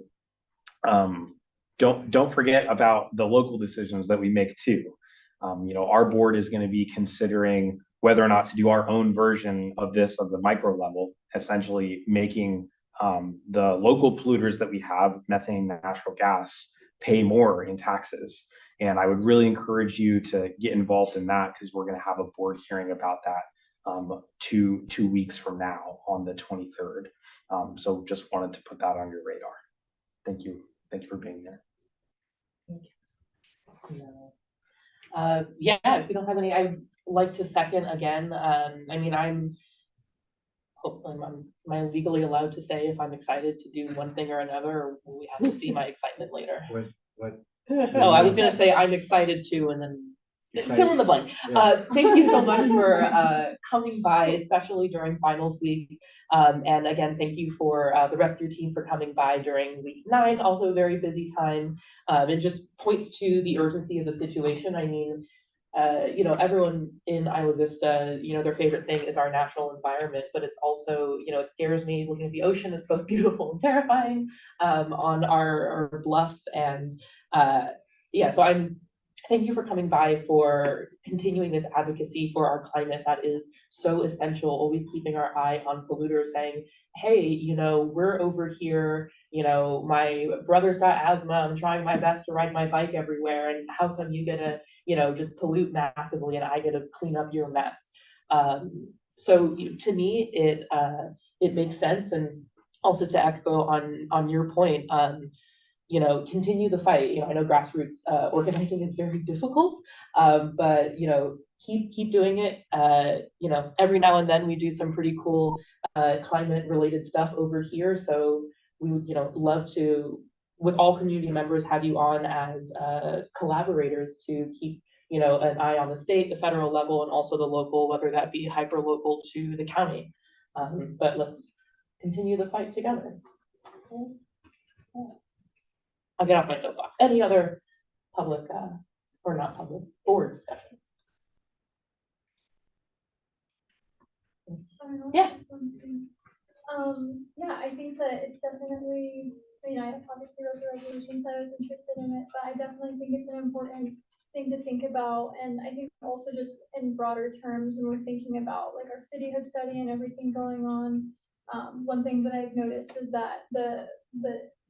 [SPEAKER 2] don't forget about the local decisions that we make too. Our board is going to be considering whether or not to do our own version of this of the micro level, essentially making the local polluters that we have, methane, natural gas, pay more in taxes. And I would really encourage you to get involved in that, because we're going to have a board hearing about that 2 weeks from now on the 23rd. So just wanted to put that on your radar. Thank you. Thank you for being here.
[SPEAKER 1] Yeah, if you don't have any, I'd like to second again. I mean, hopefully, am I legally allowed to say if I'm excited to do one thing or another, or will we have to see my excitement later?
[SPEAKER 9] What?
[SPEAKER 1] Oh, I was gonna say I'm excited too, and then fill in the blank. Thank you so much for coming by, especially during finals week. And again, thank you for the rest of your team for coming by during week 9, also a very busy time. It just points to the urgency of the situation. I mean, everyone in Isla Vista, their favorite thing is our natural environment, but it's also, it scares me looking at the ocean. It's both beautiful and terrifying on our bluffs. And so thank you for coming by, for continuing this advocacy for our climate that is so essential, always keeping our eye on polluters, saying, hey, we're over here, my brother's got asthma, I'm trying my best to ride my bike everywhere, and how come you get to, just pollute massively and I get to clean up your mess? So to me, it makes sense. And also to echo on your point, continue the fight. I know grassroots organizing is very difficult, but keep doing it. Every now and then we do some pretty cool climate related stuff over here. So we would, love to, with all community members, have you on as collaborators to keep, an eye on the state, the federal level, and also the local, whether that be hyper local to the county. But let's continue the fight together. Okay. Yeah. I'll get off my soapbox. Any other public or not public board discussion? Yeah.
[SPEAKER 15] Yeah, I think that it's definitely, I obviously wrote the resolution, so I was interested in it, but I definitely think it's an important thing to think about. And I think also just in broader terms, when we're thinking about like our cityhood study and everything going on, one thing that I've noticed is that the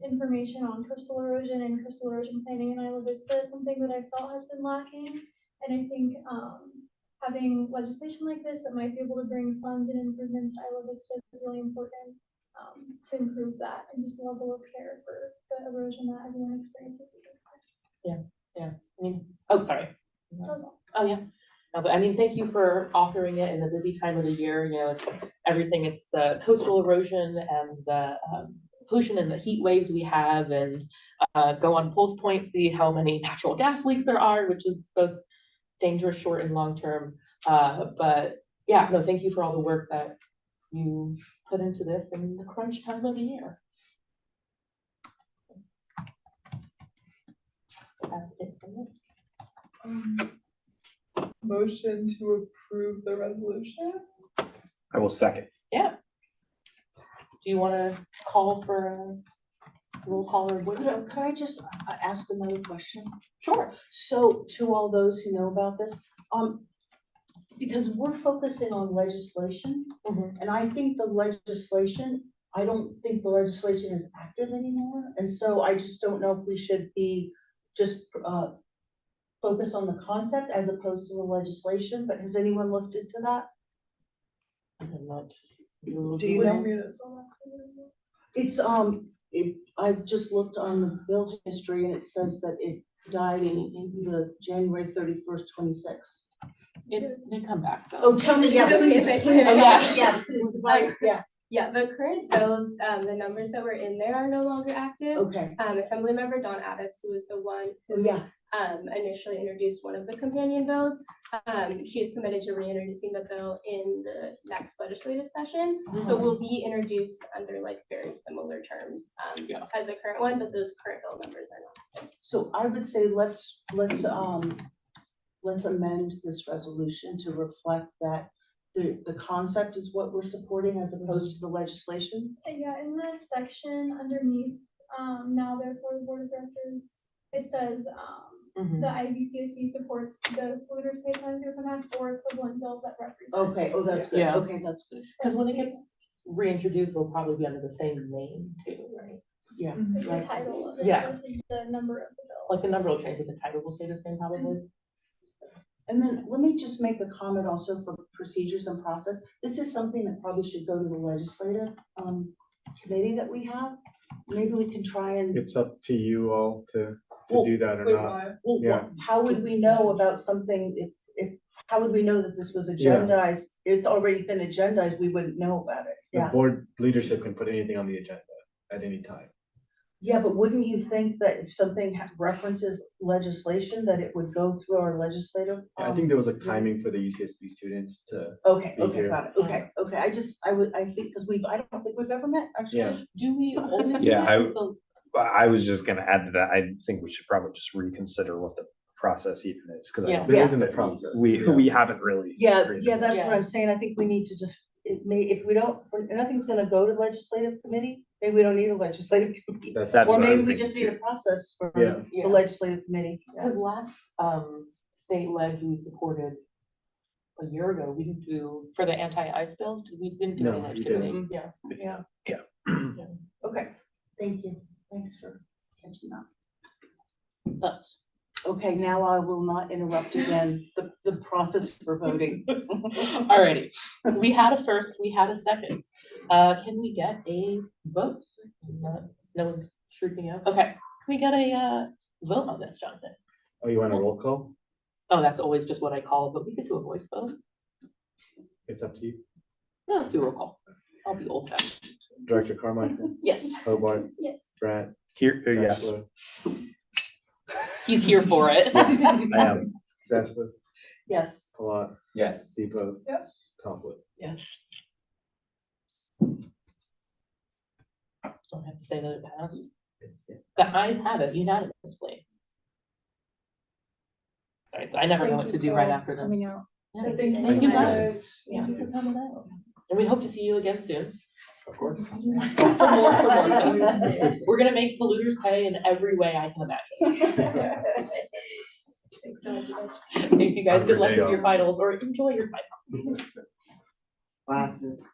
[SPEAKER 15] information on coastal erosion and coastal erosion planning in Isla Vista is something that I felt has been lacking. And I think having legislation like this that might be able to bring funds and improvements to Isla Vista is really important to improve that and just the level of care for the erosion that everyone experiences.
[SPEAKER 1] Yeah. Oh, sorry. Oh, yeah. No, but I mean, thank you for authoring it in the busy time of the year. It's everything. It's the coastal erosion and the pollution and the heat waves we have, and go on Pulse Point, see how many natural gas leaks there are, which is both dangerous short and long term. But yeah, no, thank you for all the work that you put into this in the crunch time of the year. That's it for me.
[SPEAKER 4] Motion to approve the resolution?
[SPEAKER 2] I will second.
[SPEAKER 1] Yeah. Do you want to call for a roll call or what?
[SPEAKER 11] Could I just ask another question?
[SPEAKER 1] Sure.
[SPEAKER 11] So to all those who know about this, because we're focusing on legislation, and I think I don't think the legislation is active anymore. And so I just don't know if we should be just focus on the concept as opposed to the legislation. But has anyone looked into that?
[SPEAKER 1] I'm not.
[SPEAKER 11] Do you know? It's I've just looked on the bill history and it says that it died in the January 31st, 26.
[SPEAKER 1] It did come back though.
[SPEAKER 11] Oh, tell me, yeah, please, please.
[SPEAKER 1] Oh, yeah.
[SPEAKER 11] Yeah, please, like, yeah,
[SPEAKER 10] Yeah, the current bills, the numbers that were in there are no longer active.
[SPEAKER 11] okay,
[SPEAKER 10] Assemblymember Dawn Addis, who was the one
[SPEAKER 11] oh,
[SPEAKER 10] who
[SPEAKER 11] yeah,
[SPEAKER 10] initially introduced one of the companion bills. She is committed to reintroducing the bill in the next legislative session. So will be introduced under like very similar terms as the current one, but those current bill numbers are not.
[SPEAKER 11] so I would say let's amend this resolution to reflect that the concept is what we're supporting as opposed to the legislation.
[SPEAKER 15] Yeah, in the section underneath, now therefore the board of directors, it says, the IVCSD supports the polluters pay time to act or equivalent bills that represent.
[SPEAKER 11] Okay, oh, that's good,
[SPEAKER 1] Yeah.
[SPEAKER 11] okay, that's good,
[SPEAKER 1] Because when it gets reintroduced, it'll probably be under the same name too, right?
[SPEAKER 11] yeah.
[SPEAKER 15] It's the title of it
[SPEAKER 1] Yeah.
[SPEAKER 15] versus the number of the bill.
[SPEAKER 1] Like the number will change, but the title will stay the same probably.
[SPEAKER 11] And then let me just make a comment also for procedures and process. This is something that probably should go to the legislative committee that we have. Maybe we can try and,
[SPEAKER 9] It's up to you all to
[SPEAKER 11] Well,
[SPEAKER 9] do that or
[SPEAKER 1] wait,
[SPEAKER 9] not.
[SPEAKER 11] well,
[SPEAKER 9] Yeah.
[SPEAKER 11] how would we know about something how would we know that this was agendized? It's already been agendized, we wouldn't know about it.
[SPEAKER 9] The
[SPEAKER 11] Yeah,
[SPEAKER 9] board leadership can put anything on the agenda at any time.
[SPEAKER 11] yeah, but wouldn't you think that if something references legislation, that it would go through our legislative?
[SPEAKER 9] I think there was like timing for the UCSB students to,
[SPEAKER 11] Okay,
[SPEAKER 9] be
[SPEAKER 11] okay,
[SPEAKER 9] here.
[SPEAKER 11] got it, okay, okay, I think, because I don't think we've ever met, actually.
[SPEAKER 9] yeah.
[SPEAKER 1] Do we always?
[SPEAKER 2] Yeah,
[SPEAKER 1] have the-
[SPEAKER 2] I was just gonna add to that. I think we should probably just reconsider what the process even is, because
[SPEAKER 1] Yeah.
[SPEAKER 9] There
[SPEAKER 11] Yeah.
[SPEAKER 9] isn't a process.
[SPEAKER 2] we haven't really.
[SPEAKER 11] Yeah,
[SPEAKER 2] agreed
[SPEAKER 11] yeah,
[SPEAKER 2] to
[SPEAKER 11] that's
[SPEAKER 2] that.
[SPEAKER 11] what I'm saying, I think we need to just, if we don't, if nothing's gonna go to legislative committee, maybe we don't need a legislative committee.
[SPEAKER 9] That's
[SPEAKER 2] That's
[SPEAKER 11] Or
[SPEAKER 2] what
[SPEAKER 11] maybe
[SPEAKER 2] I'm
[SPEAKER 11] we just need
[SPEAKER 2] thinking
[SPEAKER 11] a process for
[SPEAKER 9] Yeah.
[SPEAKER 1] Yeah.
[SPEAKER 11] the legislative committee.
[SPEAKER 1] Because last, state ledge we supported a year ago, we didn't do, for the anti-ice bills, we didn't do any
[SPEAKER 9] No,
[SPEAKER 1] ledge
[SPEAKER 9] you
[SPEAKER 1] committee.
[SPEAKER 9] didn't.
[SPEAKER 1] Yeah.
[SPEAKER 11] Yeah.
[SPEAKER 2] Yeah.
[SPEAKER 11] Okay, thank you, thanks for catching that.
[SPEAKER 1] But
[SPEAKER 11] Okay, now I will not interrupt again, the process for voting.
[SPEAKER 1] alrighty, we had a first, we had a second. Can we get a vote? No one's shrieking out. Okay, can we get a vote on this, Jonathan?
[SPEAKER 9] Oh, you want a roll call?
[SPEAKER 1] Oh, that's always just what I call it, but we could do a voice vote.
[SPEAKER 9] It's up to you.
[SPEAKER 1] No, let's do a roll call. I'll be old fashioned.
[SPEAKER 9] Director Carmichael,
[SPEAKER 1] Yes,
[SPEAKER 9] Hobart,
[SPEAKER 15] Yes.
[SPEAKER 9] Grant,
[SPEAKER 2] Here, yes,
[SPEAKER 9] Bachelor,
[SPEAKER 1] he's here for it.
[SPEAKER 2] I am.
[SPEAKER 9] Bachelor,
[SPEAKER 11] Yes.
[SPEAKER 9] Palat,
[SPEAKER 13] Yes.
[SPEAKER 9] Sebos,
[SPEAKER 11] Yes.
[SPEAKER 9] Tomplin.
[SPEAKER 11] Yes.
[SPEAKER 1] Don't have to say that it passed. The ayes have it unanimously. Sorry, I never know what to do right after this.
[SPEAKER 11] Coming out.
[SPEAKER 1] Yeah,
[SPEAKER 15] Thank
[SPEAKER 1] Thank you
[SPEAKER 15] you.
[SPEAKER 1] guys.
[SPEAKER 11] Yeah.
[SPEAKER 1] Thank you for coming out. And we hope to see you again soon.
[SPEAKER 9] Of course.
[SPEAKER 1] For more stuff. We're gonna make polluters pay in every way I can imagine. Thank you guys. Good luck with your finals or enjoy your final.
[SPEAKER 3] Glasses.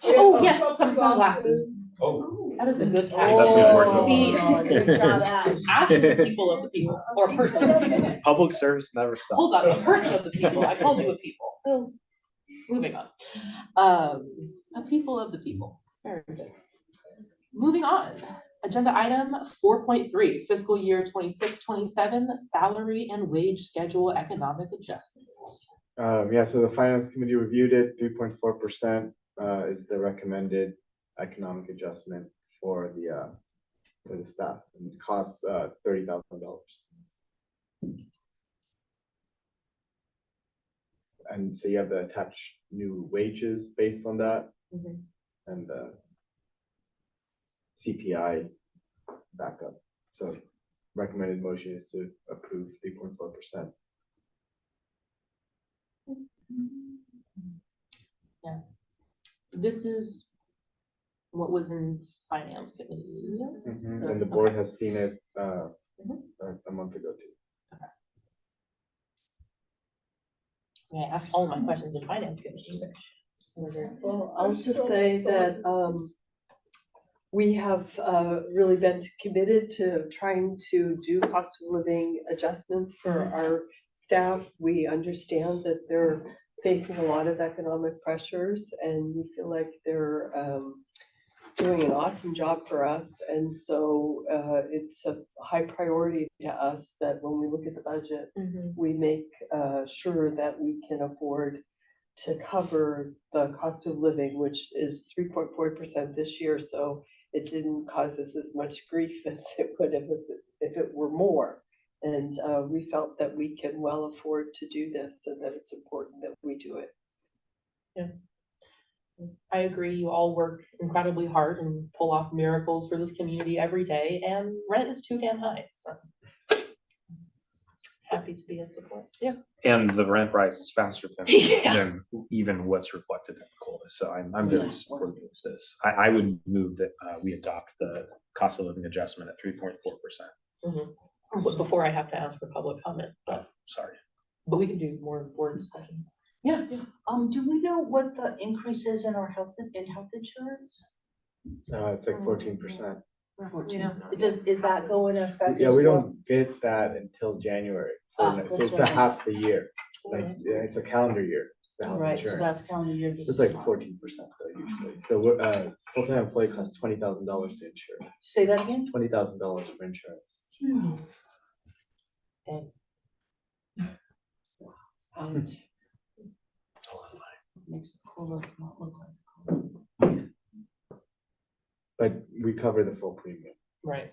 [SPEAKER 1] Oh, yes, some sunglasses.
[SPEAKER 13] Oh.
[SPEAKER 1] That is a good catch.
[SPEAKER 2] That's important.
[SPEAKER 1] See,
[SPEAKER 11] Good job, Ash.
[SPEAKER 1] ask the people of the people, or a person of the people.
[SPEAKER 2] Public service never stops.
[SPEAKER 1] Hold on, a person of the people. I called you a people. So, moving on. A people of the people. Very good. Moving on. Agenda item 4.3, fiscal year 26-27 salary and wage schedule economic adjustments.
[SPEAKER 9] Yeah, so the finance committee reviewed it, 3.4% is the recommended economic adjustment for the staff, and it costs $30,000. And so you have the attached new wages based on that, and the CPI backup. So recommended motion is to approve 3.4%.
[SPEAKER 1] Yeah. This is what was in finance committee.
[SPEAKER 9] And the board has seen it a month ago too.
[SPEAKER 1] I asked all my questions in finance committee.
[SPEAKER 3] Well, I'll just say that we have really been committed to trying to do cost of living adjustments for our staff. We understand that they're facing a lot of economic pressures, and we feel like they're doing an awesome job for us. And so it's a high priority to us that when we look at the budget, we make sure that we can afford to cover the cost of living, which is 3.4% this year. So it didn't cause us as much grief as it would have if it were more. And we felt that we can well afford to do this and that it's important that we do it.
[SPEAKER 1] Yeah. I agree. You all work incredibly hard and pull off miracles for this community every day, and rent is too damn high. So happy to be in support. Yeah.
[SPEAKER 2] And the rent rises faster than,
[SPEAKER 1] Yeah.
[SPEAKER 2] than even what's reflected in the COLA. So I'm very supportive of this. I would move that we adopt the cost of living adjustment at 3.4%.
[SPEAKER 1] But before I have to ask for public comment, but
[SPEAKER 2] Sorry.
[SPEAKER 1] but we can do more board discussion. Yeah.
[SPEAKER 11] Do we know what the increase is in our health insurance?
[SPEAKER 9] It's like 14%.
[SPEAKER 11] Is that going to affect?
[SPEAKER 9] Yeah,
[SPEAKER 11] us
[SPEAKER 9] we
[SPEAKER 11] more?
[SPEAKER 9] don't get that until January.
[SPEAKER 11] Ah,
[SPEAKER 9] So
[SPEAKER 11] that's
[SPEAKER 9] it's a
[SPEAKER 11] right.
[SPEAKER 9] half the year. Like, yeah, it's a calendar year. The health
[SPEAKER 11] Right, so
[SPEAKER 9] insurance.
[SPEAKER 11] that's calendar year.
[SPEAKER 9] It's like 14% though usually. So we're, full-time employee costs $20,000 to insure.
[SPEAKER 11] Say that again?
[SPEAKER 9] $20,000 for insurance.
[SPEAKER 1] Dang.
[SPEAKER 11] Makes the COLA not look like.
[SPEAKER 9] But we cover the full premium.
[SPEAKER 1] Right.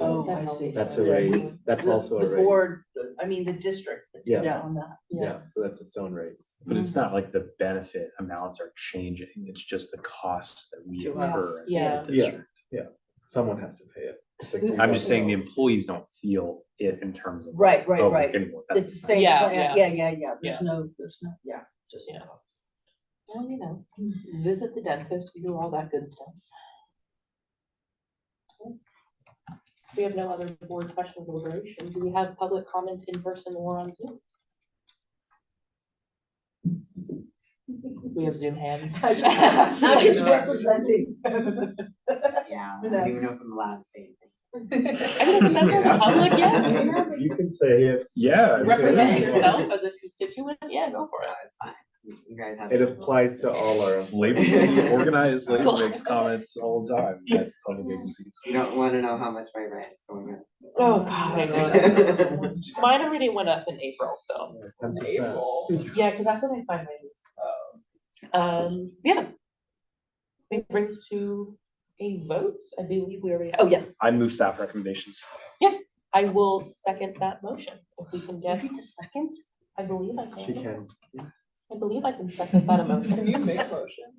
[SPEAKER 11] Oh, I see.
[SPEAKER 9] That's a raise. That's also a
[SPEAKER 11] The
[SPEAKER 9] raise.
[SPEAKER 11] board, I mean, the district. that
[SPEAKER 9] Yeah.
[SPEAKER 11] takes on that.
[SPEAKER 9] Yeah, so that's its own raise.
[SPEAKER 2] But it's not like the benefit amounts are changing. It's just the costs that we
[SPEAKER 3] To
[SPEAKER 2] incur. as a
[SPEAKER 1] Yeah.
[SPEAKER 2] district.
[SPEAKER 9] Yeah, someone has to pay it. It's like
[SPEAKER 2] I'm just saying the employees don't feel it in terms of.
[SPEAKER 11] Right,
[SPEAKER 2] oh, we're
[SPEAKER 11] right.
[SPEAKER 2] getting more
[SPEAKER 11] It's
[SPEAKER 2] benefits.
[SPEAKER 11] the same
[SPEAKER 1] Yeah,
[SPEAKER 11] plan.
[SPEAKER 1] yeah.
[SPEAKER 11] Yeah.
[SPEAKER 1] Yeah.
[SPEAKER 11] There's no, yeah. Just.
[SPEAKER 1] Yeah. Well, you know, visit the dentist, do all that good stuff. We have no other board question deliberation. Do we have public comment in person or on Zoom? We have Zoom hands.
[SPEAKER 11] It's representing.
[SPEAKER 16] Yeah, I don't even know if I'm allowed to say anything.
[SPEAKER 1] I don't think that's not public yet.
[SPEAKER 9] You can say it.
[SPEAKER 2] Yeah.
[SPEAKER 1] Represent yourself as a constituent, yeah, go for it.
[SPEAKER 16] It's fine. You guys have.
[SPEAKER 9] It applies to all our.
[SPEAKER 2] Labor committee, organized labor makes comments all the time at public agencies.
[SPEAKER 16] You don't want to know how much my rent is going up.
[SPEAKER 1] Oh, God, I know that. Mine already went up in April, so.
[SPEAKER 9] 10%.
[SPEAKER 1] Yeah, because that's when I find my lease. Yeah. It brings to a vote, I believe we already, oh, yes,
[SPEAKER 2] I move staff recommendations.
[SPEAKER 1] I will second that motion, if we can
[SPEAKER 11] You
[SPEAKER 1] get,
[SPEAKER 11] get to second?
[SPEAKER 1] I believe I
[SPEAKER 9] She
[SPEAKER 1] can.
[SPEAKER 9] can.
[SPEAKER 1] I believe I can second that emotion.
[SPEAKER 4] Can you make a motion?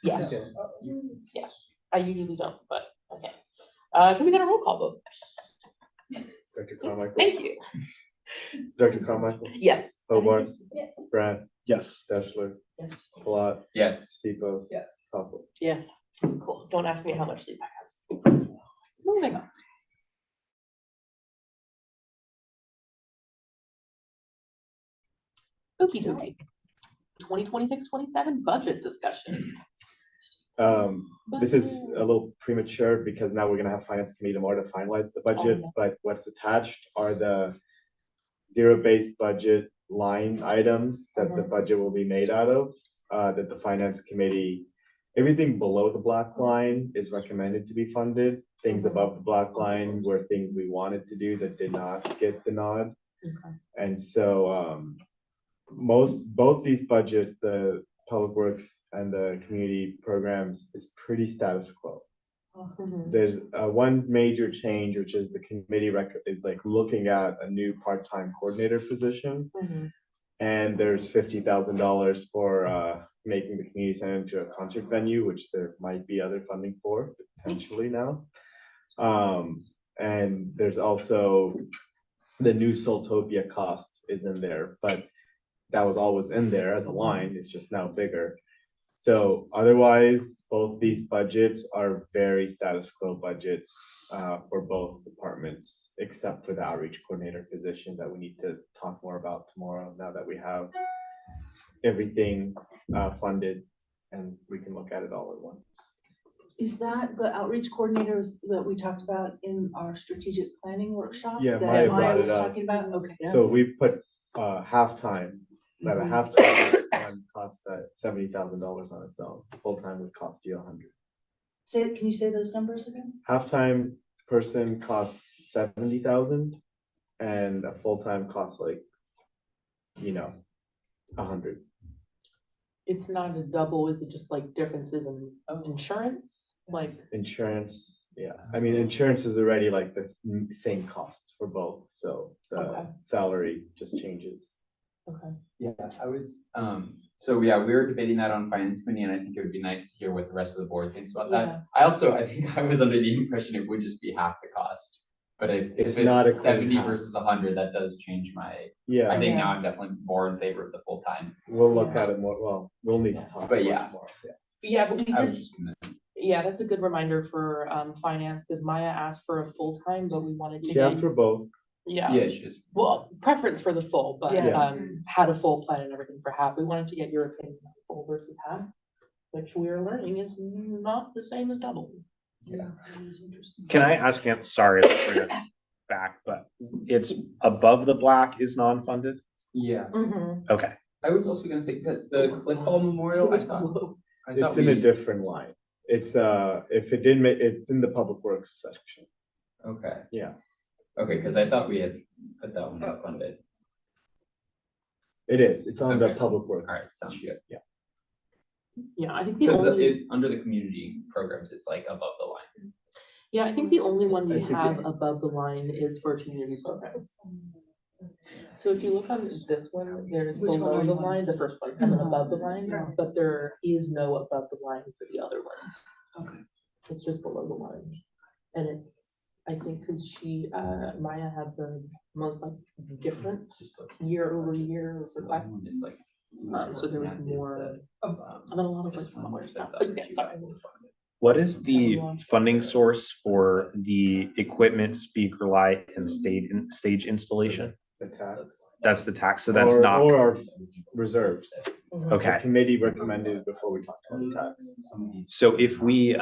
[SPEAKER 1] Yes,
[SPEAKER 9] Okay.
[SPEAKER 1] yes, I usually don't, but, okay. Can we get a roll call vote?
[SPEAKER 9] Dr. Carmichael.
[SPEAKER 1] Thank you.
[SPEAKER 9] Dr. Carmichael.
[SPEAKER 1] Yes.
[SPEAKER 9] Hobart.
[SPEAKER 15] Yes.
[SPEAKER 9] Brad.
[SPEAKER 2] Yes.
[SPEAKER 9] Deshler.
[SPEAKER 3] Yes.
[SPEAKER 9] Palat.
[SPEAKER 13] Yes.
[SPEAKER 9] Stepos.
[SPEAKER 4] Yes.
[SPEAKER 9] Coughlin.
[SPEAKER 3] Yes.
[SPEAKER 1] Cool, don't ask me how much sleep I have. Moving on. Okey dokey. 2026-27 budget discussion.
[SPEAKER 9] This is a little premature because now we're gonna have finance committee tomorrow to finalize the budget,
[SPEAKER 1] Oh, yeah.
[SPEAKER 9] but what's attached are the zero-based budget line items that the budget will be made out of, that the finance committee, everything below the black line is recommended to be funded. Things above the black line were things we wanted to do that did not get the nod.
[SPEAKER 1] Okay.
[SPEAKER 9] And so, both these budgets, the public works and the community programs, is pretty status quo. There's one major change, which is the committee is like looking at a new part-time coordinator position. And there's $50,000 for making the community center into a concert venue, which there might be other funding for potentially now. And there's also the new Soltopia cost is in there, but that was always in there as a line, it's just now bigger. So otherwise, both these budgets are very status quo budgets for both departments, except for the outreach coordinator position that we need to talk more about tomorrow, now that we have everything funded and we can look at it all at once.
[SPEAKER 11] Is that the outreach coordinators that we talked about in our strategic planning workshop?
[SPEAKER 9] Yeah,
[SPEAKER 11] that
[SPEAKER 9] Maya brought
[SPEAKER 11] Maya
[SPEAKER 9] it
[SPEAKER 11] was
[SPEAKER 9] up.
[SPEAKER 11] talking about? Okay.
[SPEAKER 9] So we put halftime that a half-time one costs $70,000 on its own. Full-time would cost you 100.
[SPEAKER 11] Can you say those numbers again?
[SPEAKER 9] Half-time person costs 70,000 and a full-time costs like, 100.
[SPEAKER 1] It's not a double, is it just like differences in insurance? Like,
[SPEAKER 9] Insurance, yeah. I mean, insurance is already like the same cost for both, so
[SPEAKER 1] Okay.
[SPEAKER 9] the salary just changes.
[SPEAKER 1] okay.
[SPEAKER 16] Yeah, I was, so yeah, we were debating that on finance committee, and I think it would be nice to hear what the rest of the board thinks about
[SPEAKER 1] Yeah.
[SPEAKER 16] that. I think I was under the impression it would just be half the cost. But if
[SPEAKER 9] It's
[SPEAKER 16] it's
[SPEAKER 9] not a clean
[SPEAKER 16] 70
[SPEAKER 9] half.
[SPEAKER 16] versus 100, that does change my, I
[SPEAKER 9] Yeah,
[SPEAKER 16] think
[SPEAKER 1] Yeah.
[SPEAKER 16] now I'm definitely more in favor of the full time.
[SPEAKER 9] we'll look at it more, well, we'll need to talk
[SPEAKER 16] But
[SPEAKER 9] about
[SPEAKER 16] yeah.
[SPEAKER 9] it more. Yeah.
[SPEAKER 1] Yeah, but we
[SPEAKER 16] I was
[SPEAKER 1] did,
[SPEAKER 16] just gonna,
[SPEAKER 1] yeah, that's a good reminder for finance, because Maya asked for a full-time, but we wanted to
[SPEAKER 9] She
[SPEAKER 1] get,
[SPEAKER 9] asked for both.
[SPEAKER 1] yeah,
[SPEAKER 16] yeah, she just,
[SPEAKER 1] well, preference for the full, but
[SPEAKER 9] Yeah.
[SPEAKER 1] had a full plan and everything for half. We wanted to get your opinion on full versus half, which we are learning is not the same as double.
[SPEAKER 16] yeah.
[SPEAKER 2] Can I ask, sorry to bring us back, but it's above the black is non-funded?
[SPEAKER 16] Yeah,
[SPEAKER 2] Okay,
[SPEAKER 16] I was also gonna say, the Cliff Hall Memorial, I thought
[SPEAKER 9] It's in a different line. It's, if it didn't make, it's in the public works section.
[SPEAKER 16] Okay,
[SPEAKER 9] Yeah,
[SPEAKER 16] okay, because I thought we had put that one funded.
[SPEAKER 9] it is. It's on the
[SPEAKER 16] Okay.
[SPEAKER 9] public works.
[SPEAKER 16] All right, sounds good.
[SPEAKER 9] Yeah.
[SPEAKER 1] Yeah, I think the
[SPEAKER 16] Because
[SPEAKER 1] only,
[SPEAKER 16] under the community programs, it's like above the line.
[SPEAKER 1] yeah, I think the only one we
[SPEAKER 9] I think
[SPEAKER 1] have
[SPEAKER 9] it-
[SPEAKER 1] above the line is for community programs. So if you look on this one, there's
[SPEAKER 11] Which one
[SPEAKER 1] below
[SPEAKER 11] are
[SPEAKER 1] the
[SPEAKER 11] you on?
[SPEAKER 1] line, the first one, and then above the line,
[SPEAKER 11] Yeah.
[SPEAKER 1] but there is no above the line for the other ones.
[SPEAKER 11] Okay.
[SPEAKER 1] It's just below the line. And it, I think, because Maya had the most like different year over year request.
[SPEAKER 16] It's like.
[SPEAKER 1] So there was more, and then a lot of like smaller stuff. But yeah, sorry.
[SPEAKER 2] what is the funding source for the equipment, speaker light and stage installation?
[SPEAKER 9] The tax.
[SPEAKER 2] That's the tax, so that's
[SPEAKER 9] Or
[SPEAKER 2] not,
[SPEAKER 9] our reserves. The
[SPEAKER 2] okay.
[SPEAKER 9] committee recommended before we talked about the tax.
[SPEAKER 2] So if we,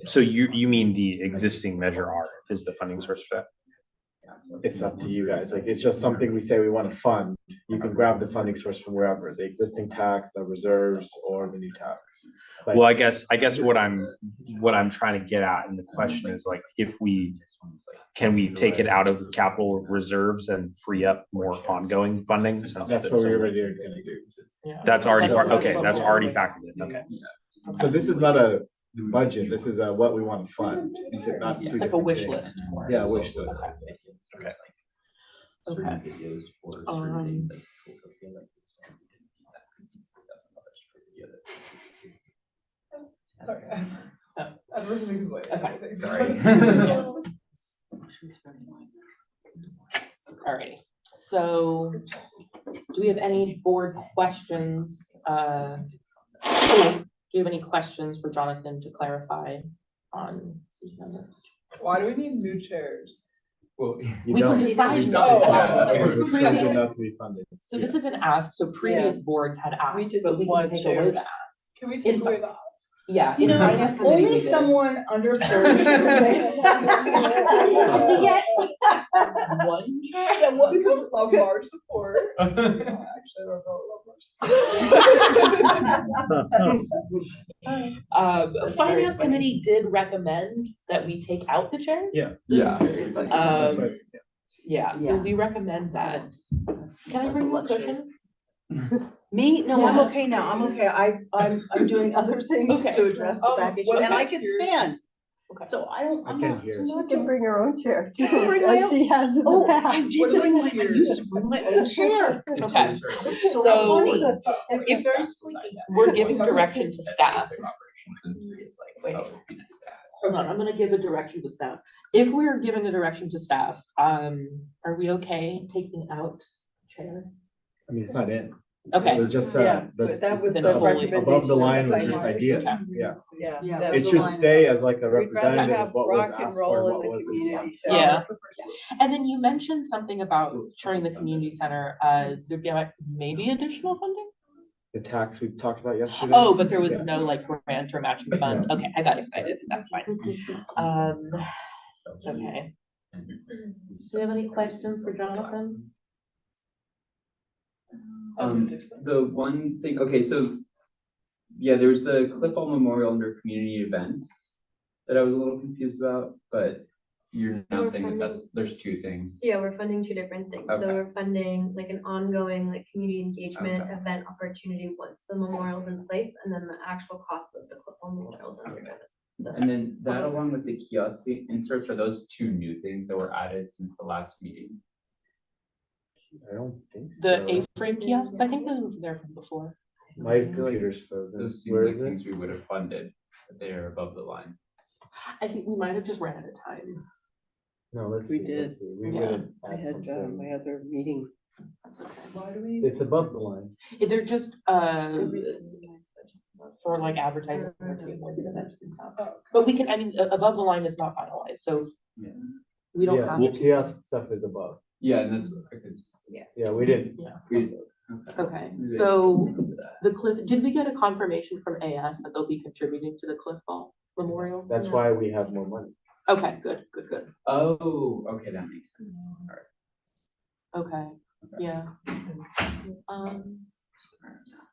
[SPEAKER 2] so you mean the existing Measure R is the funding source for that?
[SPEAKER 9] It's up to you guys. Like, it's just something we say we want to fund. You can grab the funding source from wherever, the existing tax, the reserves, or the new tax. Like,
[SPEAKER 2] Well, I guess what I'm trying to get at, and the question is like, can we take it out of capital reserves and free up more ongoing funding? since
[SPEAKER 9] that's what we already are gonna do.
[SPEAKER 1] Yeah.
[SPEAKER 2] That's already,
[SPEAKER 1] That's-
[SPEAKER 2] okay,
[SPEAKER 1] what
[SPEAKER 2] that's
[SPEAKER 1] we're
[SPEAKER 2] already
[SPEAKER 1] doing.
[SPEAKER 2] factored in, okay.
[SPEAKER 9] So this is not a budget, this is what we want to fund. It's not two
[SPEAKER 1] It's like a
[SPEAKER 9] different
[SPEAKER 1] wish
[SPEAKER 9] things.
[SPEAKER 1] list.
[SPEAKER 9] Yeah, wish list.
[SPEAKER 2] Okay.
[SPEAKER 1] Okay.
[SPEAKER 4] Sorry. Everything's way.
[SPEAKER 1] Okay.
[SPEAKER 16] Sorry.
[SPEAKER 1] Alrighty, so do we have any board questions? Do you have any questions for Jonathan to clarify on these numbers?
[SPEAKER 4] Why do we need new chairs?
[SPEAKER 16] Well,
[SPEAKER 9] You
[SPEAKER 1] We can
[SPEAKER 9] don't.
[SPEAKER 1] decide
[SPEAKER 9] You
[SPEAKER 1] not
[SPEAKER 9] don't.
[SPEAKER 1] to.
[SPEAKER 9] Yeah, it was chosen not to be funded.
[SPEAKER 1] So this is an ask, so previous boards had asked,
[SPEAKER 3] did
[SPEAKER 1] but we can
[SPEAKER 3] want
[SPEAKER 1] take away the
[SPEAKER 3] chairs.
[SPEAKER 1] ask.
[SPEAKER 4] Can we take
[SPEAKER 1] In-
[SPEAKER 4] away the ops?
[SPEAKER 1] Yeah.
[SPEAKER 11] You
[SPEAKER 1] in
[SPEAKER 11] know,
[SPEAKER 1] finance committee we
[SPEAKER 11] only
[SPEAKER 1] did.
[SPEAKER 11] someone under 30.
[SPEAKER 1] Yeah. One chair?
[SPEAKER 4] Yeah, what is it? Lumbar support? Actually, I don't know what lumbar support.
[SPEAKER 1] Finance committee did recommend that we take out the chairs.
[SPEAKER 9] Yeah.
[SPEAKER 16] Yeah.
[SPEAKER 9] That's what it's-
[SPEAKER 1] Yeah, so we recommend that. Can I bring you a cushion?
[SPEAKER 11] Me? No, I'm
[SPEAKER 1] Yeah.
[SPEAKER 11] okay now. I'm okay. I'm doing other things
[SPEAKER 1] Okay.
[SPEAKER 11] to address the back issue,
[SPEAKER 4] what
[SPEAKER 11] and I
[SPEAKER 4] about
[SPEAKER 11] can
[SPEAKER 4] yours?
[SPEAKER 11] stand.
[SPEAKER 1] Okay.
[SPEAKER 11] So I don't, I'm
[SPEAKER 9] I
[SPEAKER 11] not.
[SPEAKER 9] can't hear.
[SPEAKER 11] I'm
[SPEAKER 3] She
[SPEAKER 11] not
[SPEAKER 3] can bring her own chair too,
[SPEAKER 11] I can bring my
[SPEAKER 3] as
[SPEAKER 11] own-
[SPEAKER 3] she has in the
[SPEAKER 11] Oh, I
[SPEAKER 3] past.
[SPEAKER 11] did
[SPEAKER 4] What
[SPEAKER 11] bring
[SPEAKER 4] about
[SPEAKER 11] my, I used to bring my own chair.
[SPEAKER 1] Okay,
[SPEAKER 11] It was so
[SPEAKER 1] So-
[SPEAKER 11] funny. And it's very squeaky.
[SPEAKER 1] we're giving direction to staff. Wait.
[SPEAKER 16] Wait.
[SPEAKER 1] Hold on, I'm gonna give a direction to staff. If we're giving a direction to staff, are we okay taking out chair?
[SPEAKER 9] I mean, it's not in.
[SPEAKER 1] Okay,
[SPEAKER 9] It was just,
[SPEAKER 3] Yeah, but that was
[SPEAKER 1] Then
[SPEAKER 3] the
[SPEAKER 1] fully
[SPEAKER 3] recommendation.
[SPEAKER 9] above the
[SPEAKER 3] of
[SPEAKER 9] line was
[SPEAKER 3] finance
[SPEAKER 9] just
[SPEAKER 3] committee.
[SPEAKER 9] ideas, yeah.
[SPEAKER 3] Yeah. that
[SPEAKER 9] It
[SPEAKER 3] was the
[SPEAKER 9] should
[SPEAKER 3] line.
[SPEAKER 9] stay as like a
[SPEAKER 3] We'd rather
[SPEAKER 9] representative
[SPEAKER 3] have
[SPEAKER 9] of what was
[SPEAKER 3] rock and
[SPEAKER 9] asked for,
[SPEAKER 3] roll
[SPEAKER 9] and
[SPEAKER 3] in
[SPEAKER 9] what
[SPEAKER 3] the
[SPEAKER 9] was.
[SPEAKER 3] community center.
[SPEAKER 1] yeah. And then you mentioned something about turning the community center, there'd be like maybe additional funding?
[SPEAKER 9] The tax we talked about yesterday.
[SPEAKER 1] Oh, but there was
[SPEAKER 9] Yeah.
[SPEAKER 1] no like grant or matching fund. Okay, I got excited. That's fine. Okay. Do you have any questions for Jonathan?
[SPEAKER 16] The one thing, okay, so, yeah, there's the Cliff Hall Memorial under community events that I was a little confused about, but you're now
[SPEAKER 3] We're
[SPEAKER 16] saying that
[SPEAKER 3] funding-
[SPEAKER 16] there's two things.
[SPEAKER 10] Yeah, we're funding two different things. So
[SPEAKER 16] Okay.
[SPEAKER 10] we're funding like an ongoing like community engagement
[SPEAKER 16] Okay.
[SPEAKER 10] event opportunity once the memorial's in place, and then the actual cost of the Clip Memorials under the.
[SPEAKER 16] And then that along with the kiosk inserts, are those two new things that were added since the last meeting?
[SPEAKER 9] I don't think so.
[SPEAKER 1] The A-frame kiosks, I think those were there from before.
[SPEAKER 9] My computer's frozen.
[SPEAKER 16] Those seem
[SPEAKER 9] Where
[SPEAKER 16] like
[SPEAKER 9] is it?
[SPEAKER 16] things we would have funded, but they are above the line.
[SPEAKER 3] I think we might have just ran out of time.
[SPEAKER 9] No, let's
[SPEAKER 3] We
[SPEAKER 9] see.
[SPEAKER 3] did.
[SPEAKER 9] Let's see. We
[SPEAKER 1] Yeah.
[SPEAKER 9] would have
[SPEAKER 3] I
[SPEAKER 9] had
[SPEAKER 3] had
[SPEAKER 9] something.
[SPEAKER 3] my other meeting.
[SPEAKER 1] That's okay.
[SPEAKER 3] Why do we?
[SPEAKER 9] It's above the line.
[SPEAKER 1] They're just, for like advertising for entertainment events and stuff. But we can, I mean, above the line is not finalized, so
[SPEAKER 16] Yeah.
[SPEAKER 1] we don't
[SPEAKER 9] Yeah,
[SPEAKER 1] have
[SPEAKER 9] the
[SPEAKER 1] to.
[SPEAKER 9] kiosk stuff is above.
[SPEAKER 16] Yeah, and that's because.
[SPEAKER 9] Yeah, we didn't.
[SPEAKER 1] Yeah.
[SPEAKER 9] fund those.
[SPEAKER 1] Okay, so the Cliff, did we get a confirmation from AS that they'll be contributing to the Cliff Ball Memorial?
[SPEAKER 9] That's why we have more money.
[SPEAKER 1] Okay, good, good, good.
[SPEAKER 16] Oh, okay, that makes sense. All right.
[SPEAKER 1] Okay, yeah.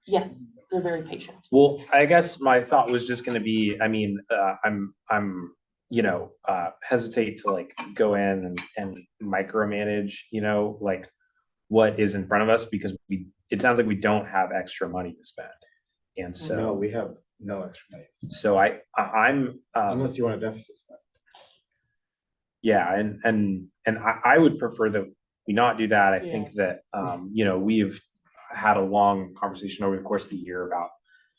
[SPEAKER 1] Yes, they're very patient.
[SPEAKER 2] Well, I guess my thought was just gonna be, I mean, I'm, you know, hesitate to like go in and micromanage, you know, like what is in front of us, because it sounds like we don't have extra money to spend. And
[SPEAKER 9] No,
[SPEAKER 2] so,
[SPEAKER 9] we have no extra money.
[SPEAKER 2] so I'm,
[SPEAKER 9] Unless you want a deficit spend.
[SPEAKER 2] yeah, and I would prefer that we not do that. I
[SPEAKER 1] Yeah.
[SPEAKER 2] think that, you know, we've had a long conversation over the course of the year about,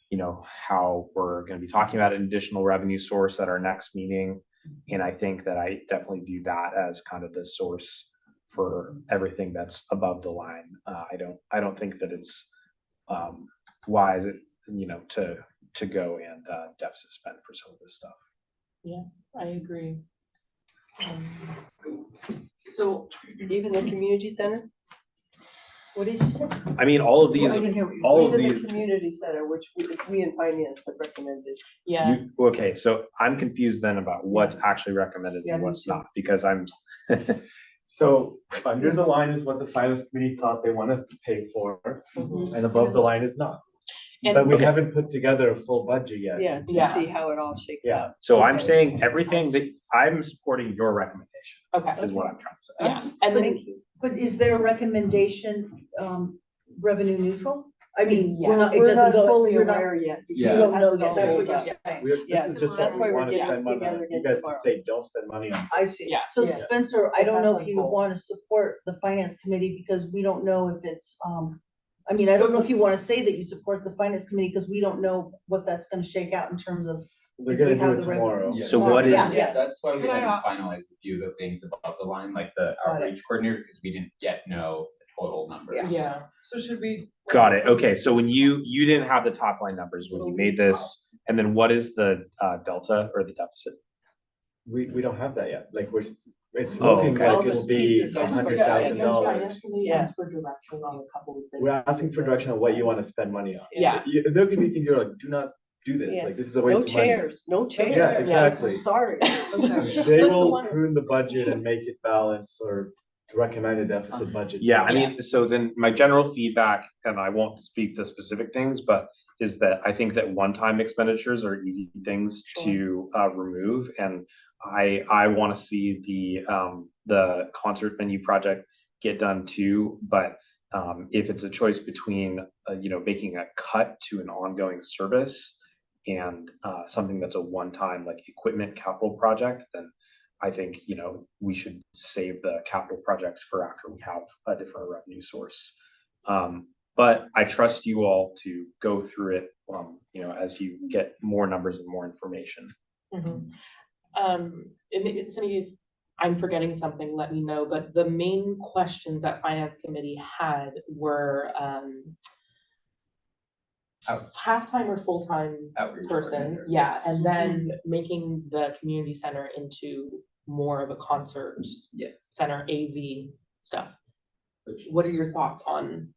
[SPEAKER 2] you know, how we're gonna be talking about an additional revenue source at our next meeting. And I think that I definitely view that as kind of the source for everything that's above the line. I don't think that it's wise, you know, to go and deficit spend for some of this stuff.
[SPEAKER 1] Yeah, I agree. So
[SPEAKER 3] Even the community center? What did you say?
[SPEAKER 2] I mean, all of these,
[SPEAKER 3] I didn't hear what you-
[SPEAKER 2] all of
[SPEAKER 3] Even the
[SPEAKER 2] these.
[SPEAKER 3] community center, which we in finance have recommended.
[SPEAKER 1] yeah,
[SPEAKER 2] Okay, so I'm confused then about what's actually recommended
[SPEAKER 3] Yeah,
[SPEAKER 2] and
[SPEAKER 3] me
[SPEAKER 2] what's
[SPEAKER 3] too.
[SPEAKER 2] not, because I'm,
[SPEAKER 9] So under the line is what the finance committee thought they wanted to pay for, and above the line is not.
[SPEAKER 1] And-
[SPEAKER 9] But we
[SPEAKER 2] Okay.
[SPEAKER 9] haven't put together a full budget yet.
[SPEAKER 3] Yeah, to
[SPEAKER 1] Yeah.
[SPEAKER 3] see how it all shakes
[SPEAKER 9] Yeah.
[SPEAKER 3] out.
[SPEAKER 2] so I'm
[SPEAKER 3] Okay.
[SPEAKER 2] saying everything that, I'm supporting your recommendation,
[SPEAKER 1] okay,
[SPEAKER 2] is what I'm trying to say.
[SPEAKER 1] yeah, and then,
[SPEAKER 3] Thank you.
[SPEAKER 11] But is their recommendation, revenue neutral? I mean,
[SPEAKER 1] Yeah.
[SPEAKER 11] we're not, it
[SPEAKER 3] We're
[SPEAKER 11] doesn't
[SPEAKER 3] not
[SPEAKER 11] go,
[SPEAKER 3] fully
[SPEAKER 11] you're not,
[SPEAKER 3] aware yet.
[SPEAKER 11] you
[SPEAKER 16] Yeah.
[SPEAKER 11] don't know yet, that's what
[SPEAKER 3] Yeah.
[SPEAKER 11] you're saying.
[SPEAKER 9] This
[SPEAKER 3] Yeah,
[SPEAKER 9] is just
[SPEAKER 3] that's
[SPEAKER 9] what
[SPEAKER 3] why
[SPEAKER 9] we
[SPEAKER 3] we're
[SPEAKER 9] want to
[SPEAKER 3] getting
[SPEAKER 9] spend money
[SPEAKER 3] together
[SPEAKER 9] on. You
[SPEAKER 3] again
[SPEAKER 9] guys can
[SPEAKER 3] tomorrow.
[SPEAKER 9] say, don't spend money on.
[SPEAKER 11] I see.
[SPEAKER 1] Yeah.
[SPEAKER 11] So
[SPEAKER 3] Yeah.
[SPEAKER 11] Spencer, I don't know
[SPEAKER 1] That's
[SPEAKER 11] if you
[SPEAKER 1] my goal.
[SPEAKER 11] want to support the finance committee because we don't know if it's, I mean, I don't know if you want to say that you support the finance committee because we don't know what that's gonna shake out in terms of.
[SPEAKER 9] They're
[SPEAKER 11] if
[SPEAKER 9] gonna
[SPEAKER 11] we
[SPEAKER 9] do
[SPEAKER 11] have
[SPEAKER 9] it
[SPEAKER 11] the revenue.
[SPEAKER 9] tomorrow.
[SPEAKER 16] Yeah.
[SPEAKER 2] So what is-
[SPEAKER 11] Yeah, yeah.
[SPEAKER 16] That's why we
[SPEAKER 1] Can I
[SPEAKER 16] haven't finalized a few of the things above the line, like the outreach coordinator, because we didn't yet know the total numbers.
[SPEAKER 11] Yeah.
[SPEAKER 1] yeah,
[SPEAKER 3] So should we?
[SPEAKER 2] Got it, okay, so when you didn't have the top line numbers when you made this, and then what is the delta or the deficit?
[SPEAKER 9] We don't have that yet. Like it's
[SPEAKER 2] Oh,
[SPEAKER 9] looking
[SPEAKER 2] okay.
[SPEAKER 9] like
[SPEAKER 3] All
[SPEAKER 9] it'll
[SPEAKER 3] those
[SPEAKER 9] be
[SPEAKER 3] pieces are-
[SPEAKER 9] $100,000.
[SPEAKER 1] yeah, for direction on a couple of things.
[SPEAKER 9] We're asking for direction on what you want to spend money on.
[SPEAKER 1] Yeah,
[SPEAKER 9] There could be things you're like, do not do this,
[SPEAKER 3] Yeah.
[SPEAKER 9] like, this is a
[SPEAKER 3] No
[SPEAKER 9] waste of money.
[SPEAKER 3] chairs, no chairs.
[SPEAKER 9] Yeah, exactly.
[SPEAKER 3] Sorry. Okay.
[SPEAKER 9] They
[SPEAKER 1] But the
[SPEAKER 9] will
[SPEAKER 1] one-
[SPEAKER 9] prune the budget and make it balance or recommend a deficit budget.
[SPEAKER 2] Yeah, I mean, so then my general feedback, and I won't speak to specific things, but is that I think that one-time expenditures are easy things to remove. And I want to see the concert venue project get done too. But if it's a choice between, you know, making a cut to an ongoing service and something that's a one-time like equipment capital project, then I think, you know, we should save the capital projects for after we have a different revenue source. But I trust you all to go through it, you know, as you get more numbers and more information.
[SPEAKER 1] mhm. It's any, I'm forgetting something, let me know, but the main questions that finance committee had were, half-time or full-time
[SPEAKER 16] Outreach
[SPEAKER 1] person,
[SPEAKER 16] coordinator.
[SPEAKER 1] yeah, and then making the community center into more of a concert
[SPEAKER 16] Yes.
[SPEAKER 1] center AV stuff.
[SPEAKER 16] Which-
[SPEAKER 1] What are your thoughts on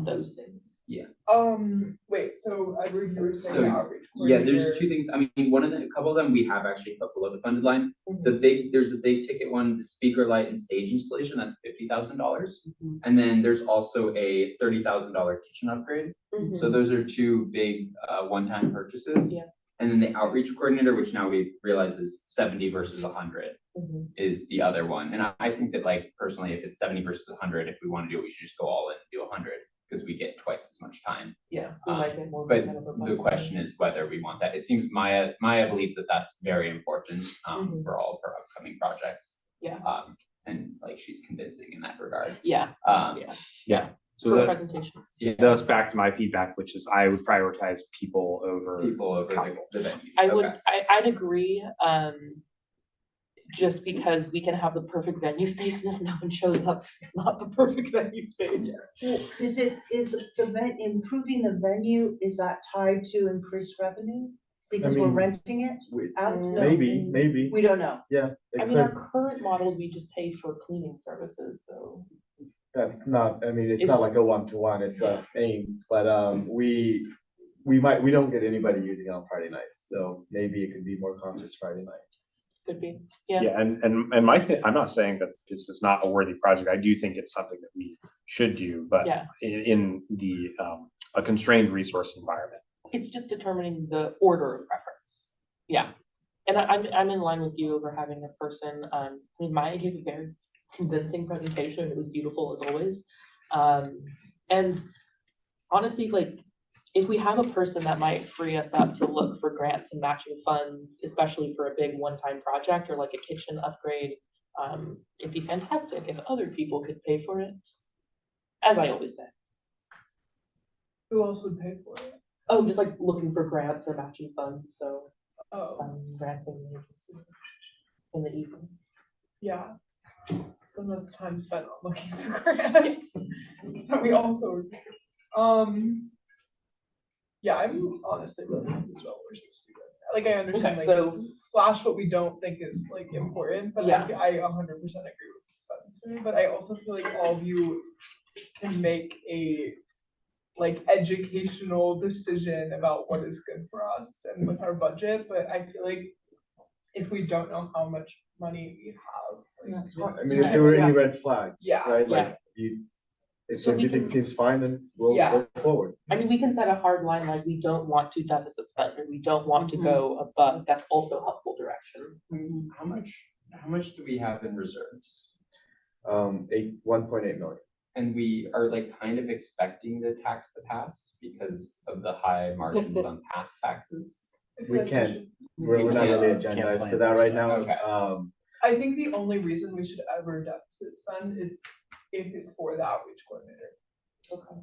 [SPEAKER 1] those things?
[SPEAKER 4] Wait, so Edward, you were saying
[SPEAKER 16] So,
[SPEAKER 4] outreach.
[SPEAKER 16] Yeah, there's
[SPEAKER 4] coordinator.
[SPEAKER 16] two things. I mean, a couple of them we have actually put below the funded line.
[SPEAKER 4] Mhm.
[SPEAKER 16] There's a big ticket one, the speaker light and stage installation, that's $50,000.
[SPEAKER 3] Mhm.
[SPEAKER 16] And then there's also a $30,000 kitchen upgrade. So those are two big, one-time purchases.
[SPEAKER 1] Yeah.
[SPEAKER 16] And then the outreach coordinator, which now we realize is 70 versus 100,
[SPEAKER 1] Mhm.
[SPEAKER 16] is the other one. And I think that, like, personally, if it's 70 versus 100, if we want to do it, we should just go all in and do 100, because we get twice as much time.
[SPEAKER 1] Yeah, we might get more.
[SPEAKER 16] But
[SPEAKER 1] kind of a
[SPEAKER 16] the question is whether we want that. It seems Maya believes that that's very important, for all of her upcoming projects.
[SPEAKER 1] Yeah.
[SPEAKER 16] And like, she's convincing in that regard.
[SPEAKER 1] Yeah.
[SPEAKER 2] Yeah. So
[SPEAKER 1] For
[SPEAKER 2] that,
[SPEAKER 1] presentation.
[SPEAKER 16] Yeah.
[SPEAKER 2] that was back to my feedback, which is I would prioritize people over.
[SPEAKER 16] The venue.
[SPEAKER 1] I would, I'd agree, just because we can have the perfect venue space, and if no one shows up, it's not the perfect venue space.
[SPEAKER 11] Well, is improving the venue, is that tied to increased revenue? Because we're
[SPEAKER 9] mean,
[SPEAKER 11] renting it out? No.
[SPEAKER 9] Maybe.
[SPEAKER 11] We don't know.
[SPEAKER 9] Yeah.
[SPEAKER 1] I
[SPEAKER 9] it
[SPEAKER 1] mean,
[SPEAKER 9] could.
[SPEAKER 1] our current models, we just pay for cleaning services, so.
[SPEAKER 9] That's not, I mean, it's
[SPEAKER 1] It's-
[SPEAKER 9] not like a one-to-one, it's a aim, but, we don't get anybody using it on Friday nights, so maybe it could be more concerts Friday nights.
[SPEAKER 1] Could be, yeah.
[SPEAKER 2] Yeah, and my thing, I'm not saying that this is not a worthy project. I do think it's something that we should do, but
[SPEAKER 1] Yeah.
[SPEAKER 2] in the, a constrained resource environment.
[SPEAKER 1] It's just determining the order of preference. Yeah. And I'm in line with you over having a person, I mean, Maya gave a very convincing presentation. It was beautiful as always. And honestly, like, if we have a person that might free us up to look for grants and matching funds, especially for a big one-time project or like a kitchen upgrade, it'd be fantastic if other people could pay for it. As I always say.
[SPEAKER 4] Who else would pay for it?
[SPEAKER 1] Oh, just like looking for grants or matching funds, so
[SPEAKER 4] Oh,
[SPEAKER 1] some granting agency in the evening.
[SPEAKER 4] yeah. Then that's time spent on looking for grants. And we also, yeah, I'm honestly really confused about what we're supposed to do. Like, I understand,
[SPEAKER 1] Okay,
[SPEAKER 4] like,
[SPEAKER 1] so-
[SPEAKER 4] slash what we don't think is like important, but
[SPEAKER 1] Yeah.
[SPEAKER 4] I 100% agree with Spencer. But I also feel like all of you can make a like educational decision about what is good for us and with our budget, but I feel like if we don't know how much money we have, like, it's hard
[SPEAKER 9] I mean, if there were any red flags,
[SPEAKER 4] Yeah.
[SPEAKER 9] right,
[SPEAKER 1] Yeah.
[SPEAKER 9] like, if
[SPEAKER 1] So we
[SPEAKER 9] everything
[SPEAKER 1] can-
[SPEAKER 9] seems fine, then we'll
[SPEAKER 4] Yeah.
[SPEAKER 9] go forward.
[SPEAKER 1] I mean, we can set a hard line, like, we don't want to deficit spend, or we don't want to
[SPEAKER 3] Mhm.
[SPEAKER 1] go above. That's also helpful direction.
[SPEAKER 16] How much do we have in reserves?
[SPEAKER 9] 1.8 million.
[SPEAKER 16] And we are like kind of expecting the tax to pass because of the high margins on past taxes.
[SPEAKER 4] I feel
[SPEAKER 9] We
[SPEAKER 4] like
[SPEAKER 9] can't, we're not really agendized for that right now.
[SPEAKER 16] Okay.
[SPEAKER 4] I think the only reason we should ever deficit spend is if it's for the outreach coordinator.
[SPEAKER 1] Okay.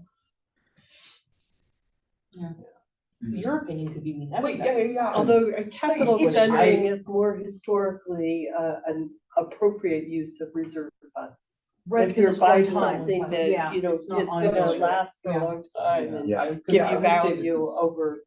[SPEAKER 1] Your opinion could be we never.
[SPEAKER 4] Wait, yeah.
[SPEAKER 3] Although capital
[SPEAKER 4] It's-
[SPEAKER 3] spending is more historically, an appropriate use of reserve funds.
[SPEAKER 11] Right,
[SPEAKER 3] If you're
[SPEAKER 11] because it's
[SPEAKER 3] buying
[SPEAKER 11] one time.
[SPEAKER 3] something that,
[SPEAKER 11] Yeah,
[SPEAKER 3] you know,
[SPEAKER 11] it's
[SPEAKER 3] it's
[SPEAKER 11] not
[SPEAKER 3] gonna
[SPEAKER 11] ongoing.
[SPEAKER 3] last for a
[SPEAKER 4] Yeah.
[SPEAKER 3] long time and
[SPEAKER 2] Yeah.
[SPEAKER 3] give
[SPEAKER 4] Yeah, I
[SPEAKER 3] you
[SPEAKER 4] would say
[SPEAKER 3] value
[SPEAKER 16] this-
[SPEAKER 3] over.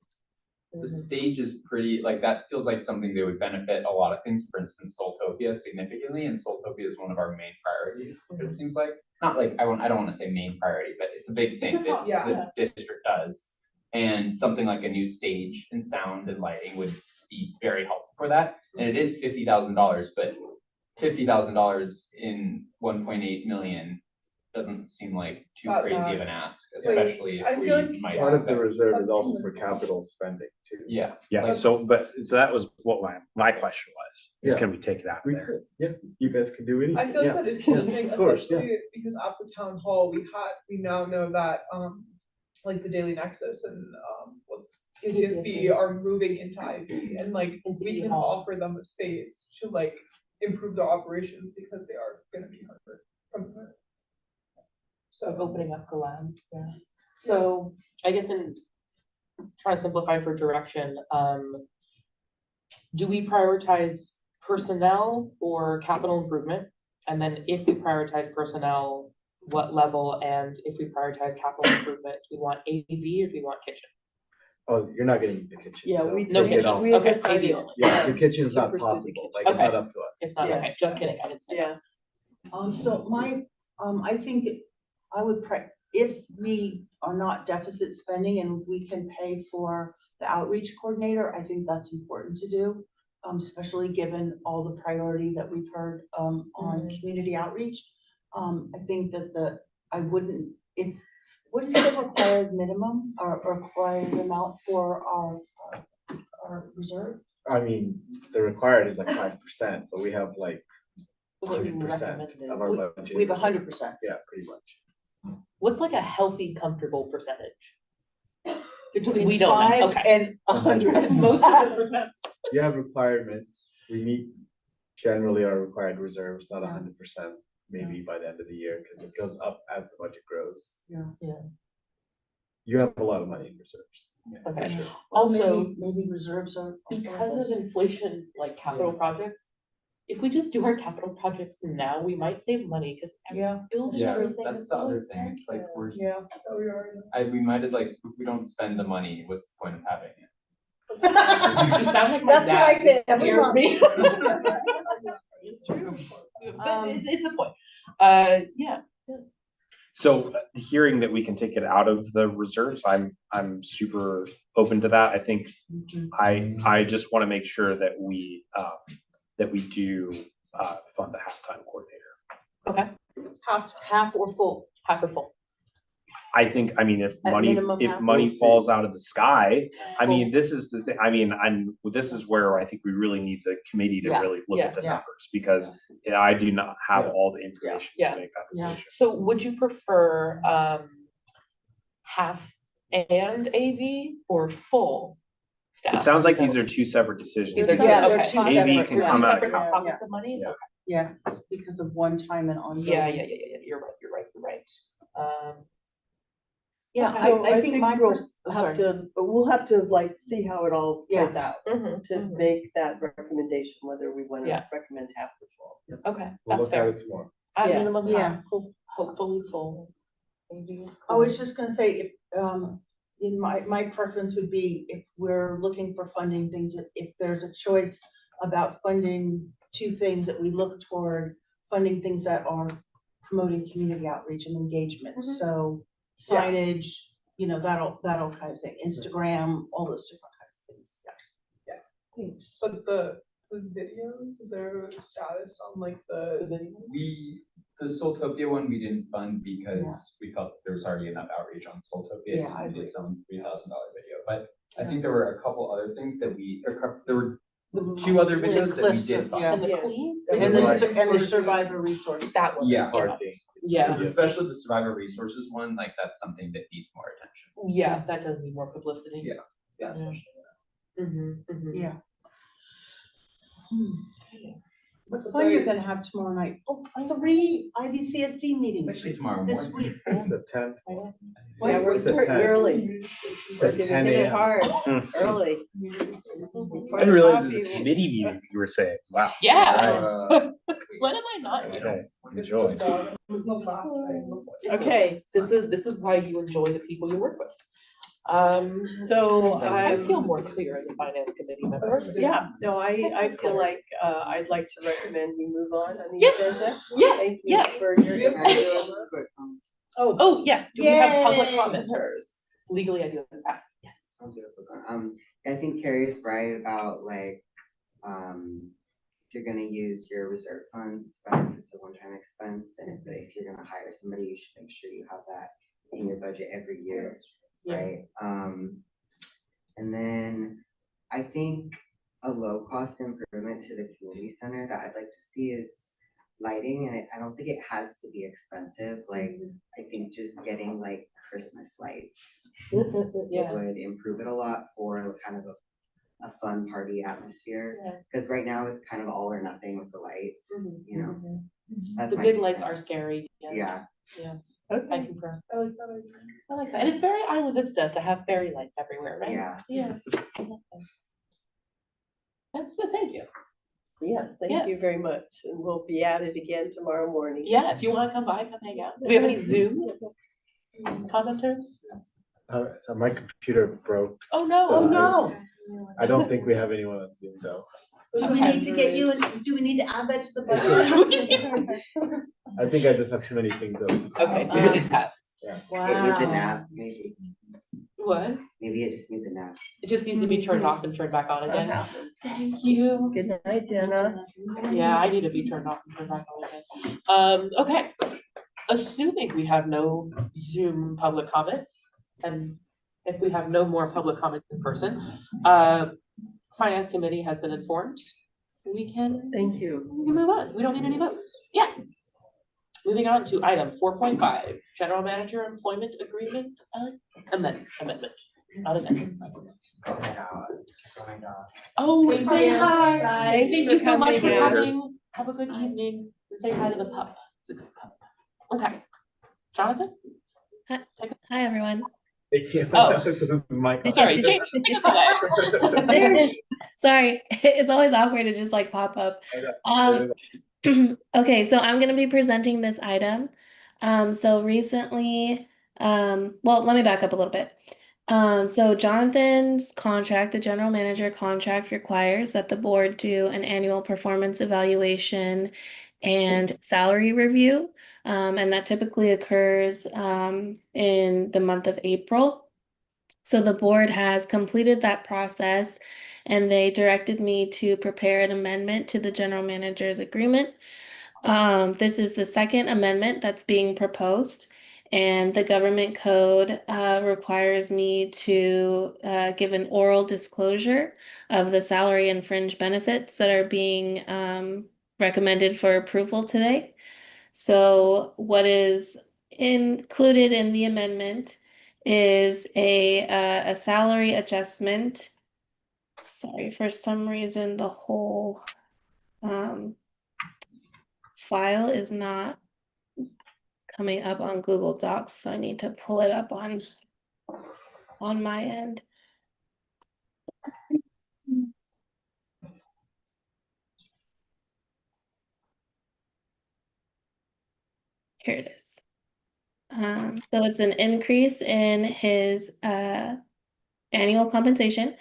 [SPEAKER 16] The stage is pretty, like, that feels like something that would benefit a lot of things, for instance, Soultopia significantly, and Soultopia is one of our main priorities, it seems like. Not like, I don't wanna say main priority, but it's a big thing that
[SPEAKER 4] Yeah.
[SPEAKER 16] the district does. And something like a new stage and sound and lighting would be very helpful for that, and it is $50,000, but $50,000 in 1.8 million doesn't seem like too
[SPEAKER 4] Not
[SPEAKER 16] crazy
[SPEAKER 4] bad.
[SPEAKER 16] of an ask, especially
[SPEAKER 4] I
[SPEAKER 16] if we
[SPEAKER 4] feel like
[SPEAKER 16] might
[SPEAKER 9] Part of the
[SPEAKER 16] expect.
[SPEAKER 9] reserve is
[SPEAKER 4] That's
[SPEAKER 9] also
[SPEAKER 4] even
[SPEAKER 9] for
[SPEAKER 4] something.
[SPEAKER 9] capital spending too.
[SPEAKER 16] Yeah.
[SPEAKER 2] Yeah,
[SPEAKER 16] like-
[SPEAKER 2] so that was what my question was, is
[SPEAKER 9] Yeah.
[SPEAKER 2] can we take it out
[SPEAKER 9] We
[SPEAKER 2] there?
[SPEAKER 9] could, yeah, you guys could do anything.
[SPEAKER 4] I feel like
[SPEAKER 9] Yeah.
[SPEAKER 4] that is
[SPEAKER 9] Yeah,
[SPEAKER 4] confusing,
[SPEAKER 9] of course, yeah.
[SPEAKER 4] especially because at the town hall, we now know that, like the Daily Nexus and, what's IVCSD are moving into IV, and like,
[SPEAKER 1] Into
[SPEAKER 4] we can
[SPEAKER 1] hall.
[SPEAKER 4] offer them a space to like improve their operations because they are gonna be hurt from the.
[SPEAKER 1] So opening up the labs, yeah. So I guess in trying to simplify for direction, do we prioritize personnel or capital improvement? And then if we prioritize personnel, what level? And if we prioritize capital improvement, do we want AV or do we want kitchen?
[SPEAKER 9] Oh, you're not getting the kitchen.
[SPEAKER 3] Yeah,
[SPEAKER 9] so
[SPEAKER 3] we
[SPEAKER 1] No
[SPEAKER 9] take it
[SPEAKER 1] kitchen.
[SPEAKER 9] off.
[SPEAKER 3] we
[SPEAKER 1] Okay,
[SPEAKER 3] decided,
[SPEAKER 1] AV only.
[SPEAKER 9] Yeah, the kitchen's
[SPEAKER 3] to
[SPEAKER 9] not
[SPEAKER 3] pursue the
[SPEAKER 9] possible,
[SPEAKER 3] kitchen.
[SPEAKER 9] like, it's
[SPEAKER 1] Okay.
[SPEAKER 9] not up to us.
[SPEAKER 1] It's not,
[SPEAKER 3] Yeah.
[SPEAKER 1] okay, just kidding, I didn't say that.
[SPEAKER 3] Yeah,
[SPEAKER 11] So my, I think I would if we are not deficit spending and we can pay for the outreach coordinator, I think that's important to do. Especially given all the priority that we've heard, on community outreach. I think that what is the required minimum or required amount for our reserve?
[SPEAKER 9] I mean, the required is like 5%, but we have like
[SPEAKER 3] What we
[SPEAKER 9] 100%
[SPEAKER 3] recommended.
[SPEAKER 9] of our budget.
[SPEAKER 11] We have 100%.
[SPEAKER 9] Yeah, pretty much.
[SPEAKER 1] What's like a healthy, comfortable percentage?
[SPEAKER 11] Between
[SPEAKER 1] We don't know,
[SPEAKER 11] 5
[SPEAKER 1] okay.
[SPEAKER 11] and 100.
[SPEAKER 1] Most of the percent.
[SPEAKER 9] You have requirements. We meet generally our required reserves, not 100%, maybe by the end of the year, because it goes up as the budget grows.
[SPEAKER 11] Yeah.
[SPEAKER 9] You have a lot of money in reserves.
[SPEAKER 1] Okay.
[SPEAKER 9] For sure.
[SPEAKER 1] Also,
[SPEAKER 11] maybe reserves are.
[SPEAKER 1] because of inflation, like capital projects, if we just do our capital projects now, we might save money, because building
[SPEAKER 16] Yeah,
[SPEAKER 1] everything
[SPEAKER 16] that's
[SPEAKER 1] is
[SPEAKER 16] the
[SPEAKER 1] so
[SPEAKER 16] other thing. It's like
[SPEAKER 1] expensive.
[SPEAKER 16] we're, we might have like, if we don't spend the money, what's the point of having it?
[SPEAKER 1] You sound like my
[SPEAKER 11] That's what I
[SPEAKER 1] dad.
[SPEAKER 11] say
[SPEAKER 1] It
[SPEAKER 11] every
[SPEAKER 1] scares
[SPEAKER 11] month.
[SPEAKER 1] me. It's true. But it's a point. Yeah.
[SPEAKER 2] So hearing that we can take it out of the reserves, I'm super open to that. I think I just want to make sure that we do fund the halftime coordinator.
[SPEAKER 1] Okay.
[SPEAKER 11] Half or full.
[SPEAKER 1] Half or full.
[SPEAKER 2] I think, I mean, if
[SPEAKER 11] At
[SPEAKER 2] money,
[SPEAKER 11] minimum
[SPEAKER 2] if
[SPEAKER 11] half.
[SPEAKER 2] money
[SPEAKER 9] We'll see.
[SPEAKER 2] falls out of the sky, I mean, this is the thing, I mean, this is where I think we really need the committee to
[SPEAKER 11] Yeah,
[SPEAKER 2] really look at the
[SPEAKER 11] yeah.
[SPEAKER 2] numbers, because I do not have all the information
[SPEAKER 1] Yeah.
[SPEAKER 2] to make that
[SPEAKER 11] Yeah.
[SPEAKER 2] decision.
[SPEAKER 1] So would you prefer half and AV or full staff?
[SPEAKER 2] It sounds like these are two separate decisions.
[SPEAKER 1] These are
[SPEAKER 11] Yeah,
[SPEAKER 1] two-
[SPEAKER 11] they're
[SPEAKER 1] okay.
[SPEAKER 11] two
[SPEAKER 2] AV
[SPEAKER 11] separate.
[SPEAKER 2] can
[SPEAKER 1] Two
[SPEAKER 2] come out of
[SPEAKER 1] separate
[SPEAKER 2] capital.
[SPEAKER 1] pockets of money?
[SPEAKER 2] Yeah.
[SPEAKER 1] Okay.
[SPEAKER 11] Yeah, because of one time and ongoing.
[SPEAKER 1] Yeah. You're right.
[SPEAKER 11] Yeah,
[SPEAKER 3] So
[SPEAKER 11] I think my,
[SPEAKER 3] we'll
[SPEAKER 11] I'm
[SPEAKER 3] have
[SPEAKER 11] sorry.
[SPEAKER 3] we'll have to like see how it all plays
[SPEAKER 11] Yeah.
[SPEAKER 3] out
[SPEAKER 1] Mhm,
[SPEAKER 3] to
[SPEAKER 1] mhm.
[SPEAKER 3] make that recommendation, whether we want to
[SPEAKER 1] Yeah.
[SPEAKER 3] recommend half or full.
[SPEAKER 1] Okay,
[SPEAKER 9] We'll
[SPEAKER 1] that's
[SPEAKER 9] look at
[SPEAKER 1] fair.
[SPEAKER 9] it tomorrow.
[SPEAKER 1] At
[SPEAKER 3] Yeah.
[SPEAKER 1] minimum,
[SPEAKER 11] Yeah.
[SPEAKER 1] half, hopefully full. AV is
[SPEAKER 11] I was
[SPEAKER 1] cool.
[SPEAKER 11] just gonna say, if, in my preference would be if we're looking for funding things, if there's a choice about funding two things, that we look toward funding things that are promoting community outreach and engagement. So
[SPEAKER 1] Yeah.
[SPEAKER 11] signage, that'll kind of thing, Instagram, all those different kinds of things.
[SPEAKER 4] Thanks. But the videos, is there a status on like the?
[SPEAKER 16] The Soultopia one, we didn't fund because we felt that there was already enough outreach on Soultopia.
[SPEAKER 11] Yeah, I
[SPEAKER 16] and
[SPEAKER 11] agree.
[SPEAKER 16] its own $3,000 video, but I think there were a couple other things that there were two other
[SPEAKER 11] The
[SPEAKER 16] videos that we
[SPEAKER 11] clips
[SPEAKER 16] did
[SPEAKER 11] of-
[SPEAKER 16] fund.
[SPEAKER 11] yeah.
[SPEAKER 1] And the
[SPEAKER 3] Yeah.
[SPEAKER 1] clean?
[SPEAKER 11] And
[SPEAKER 9] Like-
[SPEAKER 11] the survivor resource.
[SPEAKER 1] That one.
[SPEAKER 16] Yeah.
[SPEAKER 9] Parking.
[SPEAKER 1] Yeah.
[SPEAKER 16] Because especially the survivor resources one, like that's something that needs more attention.
[SPEAKER 1] Yeah, that does need more publicity.
[SPEAKER 16] Yeah. Yeah, especially.
[SPEAKER 11] Yeah. What
[SPEAKER 4] But
[SPEAKER 11] fun you're
[SPEAKER 4] they-
[SPEAKER 11] gonna have tomorrow night. Oh, 3 IVCSD
[SPEAKER 16] It's
[SPEAKER 11] meetings
[SPEAKER 16] actually tomorrow
[SPEAKER 11] this
[SPEAKER 16] morning.
[SPEAKER 11] week.
[SPEAKER 9] It's the 10th.
[SPEAKER 3] Yeah, we're
[SPEAKER 9] It's at
[SPEAKER 3] starting
[SPEAKER 9] 10.
[SPEAKER 3] early. We're
[SPEAKER 9] At
[SPEAKER 3] gonna
[SPEAKER 9] 10
[SPEAKER 3] hit it
[SPEAKER 9] a.m.
[SPEAKER 3] hard, early.
[SPEAKER 2] I didn't realize it was a committee meeting you were saying. Wow.
[SPEAKER 1] Yeah. When am I not here?
[SPEAKER 2] Okay, enjoy.
[SPEAKER 4] It was the last time.
[SPEAKER 3] Okay,
[SPEAKER 1] This is why you enjoy the people you work with.
[SPEAKER 3] so
[SPEAKER 1] I
[SPEAKER 3] I'm.
[SPEAKER 1] feel more clear as a finance committee member.
[SPEAKER 3] Yeah, no, I feel like, I'd like to recommend we move on the
[SPEAKER 1] Yes,
[SPEAKER 3] agenda.
[SPEAKER 1] yes,
[SPEAKER 3] Thank you
[SPEAKER 1] yes.
[SPEAKER 3] for your input.
[SPEAKER 1] Oh, yes, do we have public
[SPEAKER 11] Yay.
[SPEAKER 1] commenters? Legally, I do have to ask, yes.
[SPEAKER 17] I think Carrie's right about like, if you're gonna use your reserve funds, it's better if it's a one-time expense, but if you're gonna hire somebody, you should make sure you have that in your budget every year, right? And then I think a low-cost improvement to the community center that I'd like to see is lighting, and I don't think it has to be expensive, like, I think just getting like Christmas lights
[SPEAKER 1] Yeah.
[SPEAKER 17] would improve it a lot for kind of a fun party atmosphere.
[SPEAKER 1] Yeah.
[SPEAKER 17] Because right now it's kind of all or nothing with the lights, you know. That's
[SPEAKER 1] The
[SPEAKER 17] my
[SPEAKER 1] big
[SPEAKER 17] 2
[SPEAKER 1] lights
[SPEAKER 17] cents.
[SPEAKER 1] are scary, yes.
[SPEAKER 17] Yeah.
[SPEAKER 1] Yes,
[SPEAKER 3] Okay.
[SPEAKER 1] I concur.
[SPEAKER 4] I like that idea.
[SPEAKER 1] I like that, and it's very Isla Vista to have fairy lights everywhere, right?
[SPEAKER 17] Yeah.
[SPEAKER 1] Yeah. I love that. That's good, thank you.
[SPEAKER 3] Yes, thank you
[SPEAKER 1] Yes.
[SPEAKER 3] very much, and we'll be at it again tomorrow morning.
[SPEAKER 1] Yeah, if you wanna come by, come hang out. Do we have any Zoom commenters?
[SPEAKER 9] So my computer broke.
[SPEAKER 1] Oh, no.
[SPEAKER 11] Oh, no.
[SPEAKER 9] I don't think we have anyone on Zoom though.
[SPEAKER 11] Do we need to get you, do we need to add that to the budget?
[SPEAKER 9] I think I just have too many things open.
[SPEAKER 1] Okay, too many tabs.
[SPEAKER 9] Yeah.
[SPEAKER 17] It needs a
[SPEAKER 3] Wow.
[SPEAKER 17] nap, maybe.
[SPEAKER 1] What?
[SPEAKER 17] Maybe it just needs a nap.
[SPEAKER 1] It just needs to be turned off and turned back on again.
[SPEAKER 3] Uh-huh.
[SPEAKER 1] Thank you.
[SPEAKER 3] Good night, Jenna.
[SPEAKER 1] Yeah, I need to be turned off and turned back on again. Okay. Assuming we have no Zoom public comments, and if we have no more public comments in person, Finance Committee has been informed. We can
[SPEAKER 3] Thank you.
[SPEAKER 1] move on. We don't need any votes. Yeah. Moving on to item 4.5, General Manager Employment Agreement amendment. Not amendment.
[SPEAKER 2] Oh my God. Oh my God.
[SPEAKER 1] Oh,
[SPEAKER 3] Thank
[SPEAKER 1] say
[SPEAKER 3] you.
[SPEAKER 1] hi.
[SPEAKER 3] Bye.
[SPEAKER 1] Thank you so much for
[SPEAKER 3] Thanks for coming.
[SPEAKER 1] coming. Have a good evening. And say hi to the pup. It's a good pup. Okay. Jonathan?
[SPEAKER 18] Hi, everyone.
[SPEAKER 9] Thank you.
[SPEAKER 1] Oh.
[SPEAKER 9] This is my
[SPEAKER 1] Sorry, Jamie, take us away.
[SPEAKER 18] Sorry, it's always awkward to just like pop up. Okay, so I'm gonna be presenting this item. So recently, well, let me back up a little bit. So Jonathan's contract, the general manager contract requires that the board do an annual performance evaluation and salary review. And that typically occurs in the month of April. So the board has completed that process and they directed me to prepare an amendment to the general manager's agreement. This is the second amendment that's being proposed, and the government code requires me to give an oral disclosure of the salary and fringe benefits that are being recommended for approval today. So what is included in the amendment is a salary adjustment. Sorry, for some reason the whole file is not coming up on Google Docs, so I need to pull it up on my end. Here it is. So it's an increase in his annual compensation.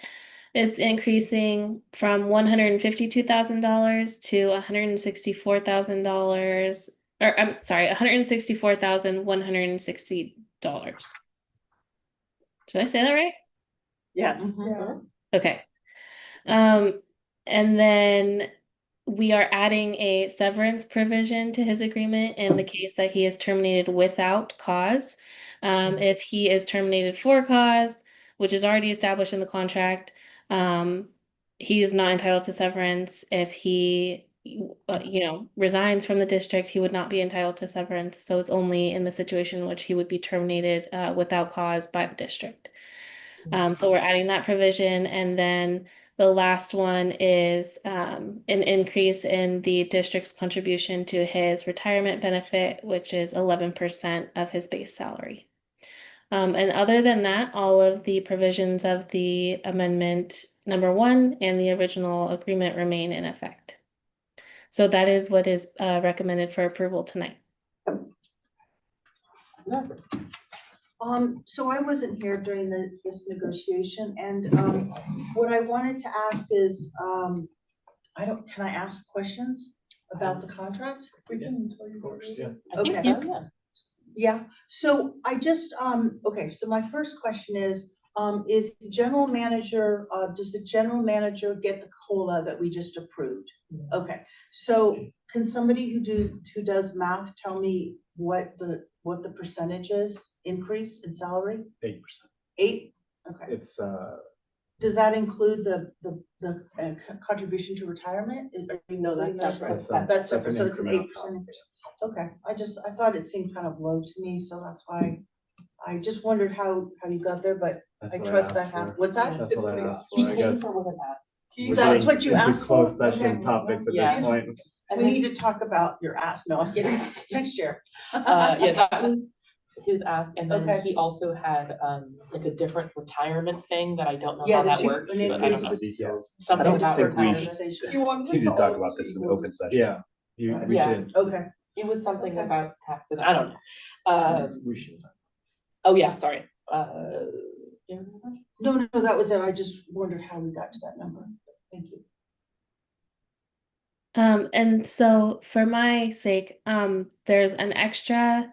[SPEAKER 18] It's increasing from $152,000 to $164,000, or I'm sorry, $164,160. Did I say that right?
[SPEAKER 3] Yes.
[SPEAKER 4] Yeah.
[SPEAKER 18] Okay. And then we are adding a severance provision to his agreement in the case that he is terminated without cause. If he is terminated for cause, which is already established in the contract, he is not entitled to severance. If he, resigns from the district, he would not be entitled to severance. So it's only in the situation in which he would be terminated without cause by the district. So we're adding that provision, and then the last one is an increase in the district's contribution to his retirement benefit, which is 11% of his base salary. And other than that, all of the provisions of the amendment number 1 and the original agreement remain in effect. So that is what is recommended for approval tonight.
[SPEAKER 11] So I wasn't here during this negotiation, and what I wanted to ask is, can I ask questions about the contract?
[SPEAKER 4] We can tell you.
[SPEAKER 9] Of course, yeah.
[SPEAKER 1] I think
[SPEAKER 11] Okay.
[SPEAKER 1] so, yeah.
[SPEAKER 11] Yeah, so I just, okay, so my first question is the general manager, does the general manager get the COLA that we just approved? Okay, so can somebody who does math tell me what the percentage is increase in salary?
[SPEAKER 9] 8%.
[SPEAKER 11] 8? Okay.
[SPEAKER 9] It's
[SPEAKER 11] Does that include the contribution to retirement?
[SPEAKER 3] No, that's separate.
[SPEAKER 11] That's separate, so it's an 8%
[SPEAKER 9] increment.
[SPEAKER 11] increase. Okay, I thought it seemed kind of low to me, so that's why I just wondered how you got there, but
[SPEAKER 9] That's
[SPEAKER 11] I
[SPEAKER 9] what
[SPEAKER 11] trust that
[SPEAKER 9] asked for.
[SPEAKER 11] happened. What's that?
[SPEAKER 9] That's what I asked
[SPEAKER 1] He
[SPEAKER 9] for, I
[SPEAKER 1] came
[SPEAKER 9] guess.
[SPEAKER 1] for what it has.
[SPEAKER 9] We're
[SPEAKER 11] That's
[SPEAKER 9] getting
[SPEAKER 11] what you
[SPEAKER 9] into
[SPEAKER 11] asked
[SPEAKER 9] closed
[SPEAKER 11] for?
[SPEAKER 9] session
[SPEAKER 11] Okay.
[SPEAKER 9] topics at
[SPEAKER 1] Yeah.
[SPEAKER 9] this point.
[SPEAKER 11] We need to talk about your ask. No, I'm kidding. Next year.
[SPEAKER 1] Yeah, that was his ask, and then
[SPEAKER 11] Okay.
[SPEAKER 1] he also had like a different retirement thing that I don't know
[SPEAKER 11] Yeah,
[SPEAKER 1] how
[SPEAKER 11] the
[SPEAKER 1] that
[SPEAKER 11] two-
[SPEAKER 1] works,
[SPEAKER 11] an
[SPEAKER 1] but I don't
[SPEAKER 11] increase.
[SPEAKER 1] know.
[SPEAKER 9] The details.
[SPEAKER 1] Something
[SPEAKER 9] I don't
[SPEAKER 1] about
[SPEAKER 9] think we
[SPEAKER 1] retirement.
[SPEAKER 11] Compensation.
[SPEAKER 4] You want
[SPEAKER 2] We need to
[SPEAKER 4] all
[SPEAKER 2] talk
[SPEAKER 4] of
[SPEAKER 2] about
[SPEAKER 4] the
[SPEAKER 2] this in
[SPEAKER 4] equals.
[SPEAKER 2] open session.
[SPEAKER 9] Yeah, we
[SPEAKER 1] Yeah.
[SPEAKER 9] should.
[SPEAKER 11] Okay.
[SPEAKER 1] It was something
[SPEAKER 11] Okay.
[SPEAKER 1] about taxes, I don't know.
[SPEAKER 9] We should.
[SPEAKER 1] Oh yeah, sorry. You have another question?
[SPEAKER 11] No, that was it. I just wondered how we got to that number. Thank you.
[SPEAKER 18] And so for my sake, there's an extra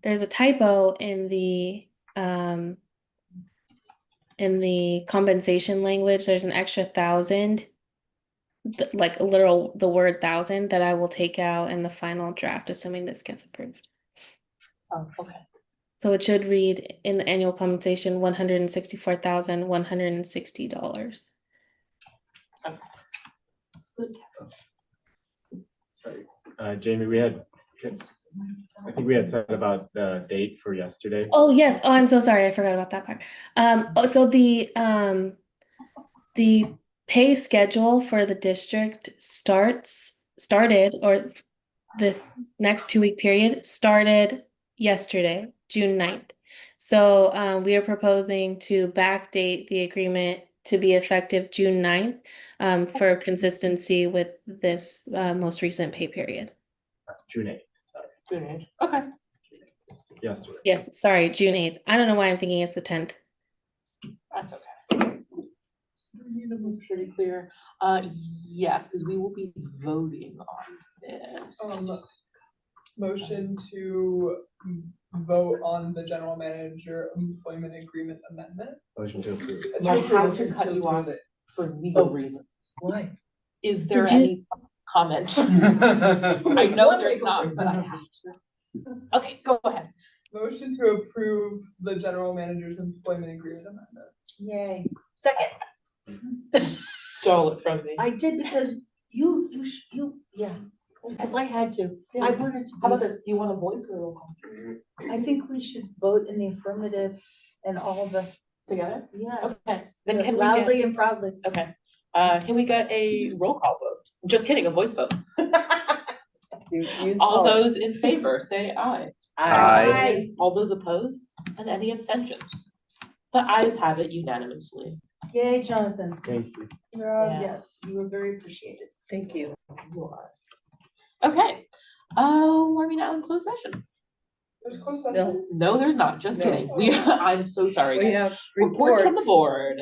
[SPEAKER 18] there's a typo in the compensation language. There's an extra 1,000, like a literal the word 1,000 that I will take out in the final draft, assuming this gets approved.
[SPEAKER 1] Oh, okay.
[SPEAKER 18] So it should read in the annual compensation $164,160.
[SPEAKER 1] Good.
[SPEAKER 9] Sorry, Jamie, I think we had said about the date for yesterday.
[SPEAKER 18] Oh yes. Oh, I'm so sorry. I forgot about that part. So the pay schedule for the district started, or this next 2-week period started yesterday, June 9th. So we are proposing to backdate the agreement to be effective June 9th for consistency with this most recent pay period.
[SPEAKER 9] June 8th, sorry.
[SPEAKER 1] June 8th. Okay.
[SPEAKER 9] Yesterday.
[SPEAKER 18] Yes, sorry, June 8th. I don't know why I'm thinking it's the 10th.
[SPEAKER 1] That's okay. It was pretty clear. Yes, because we will be voting on this.
[SPEAKER 4] Motion to vote on the general manager employment agreement amendment.
[SPEAKER 9] Motion to approve.
[SPEAKER 1] I have to cut you off for legal reasons.
[SPEAKER 11] Why?
[SPEAKER 1] Is there
[SPEAKER 18] Would you-
[SPEAKER 1] any comment? I know there's not, but I have to. Okay, go ahead.
[SPEAKER 4] Motion to approve the general manager's employment agreement amendment.
[SPEAKER 11] Yay. Second.
[SPEAKER 1] Stole it from me.
[SPEAKER 11] I did because you, yeah, because I had to. I wanted to.
[SPEAKER 1] How about this? Do you want a voice or a roll call?
[SPEAKER 11] I think we should vote in the affirmative and all of us.
[SPEAKER 1] Together?
[SPEAKER 11] Yes.
[SPEAKER 1] Okay. Then can we
[SPEAKER 11] Loudly
[SPEAKER 1] get,
[SPEAKER 11] and proudly.
[SPEAKER 1] okay. Can we get a roll call vote? Just kidding, a voice vote. All those in favor, say aye.
[SPEAKER 11] Aye.
[SPEAKER 1] All those opposed and any abstentions? The ayes have it unanimously.
[SPEAKER 11] Yay, Jonathan.
[SPEAKER 9] Thank you.
[SPEAKER 1] Yeah.
[SPEAKER 11] Yes, you were very appreciated.
[SPEAKER 3] Thank you.
[SPEAKER 1] You are. Okay. Are we now in closed session?
[SPEAKER 4] There's closed session?
[SPEAKER 1] No, there's not. Just
[SPEAKER 3] No.
[SPEAKER 1] kidding. I'm so sorry.
[SPEAKER 3] We
[SPEAKER 1] guys.
[SPEAKER 3] have
[SPEAKER 1] Reports from
[SPEAKER 3] reports.
[SPEAKER 1] the board.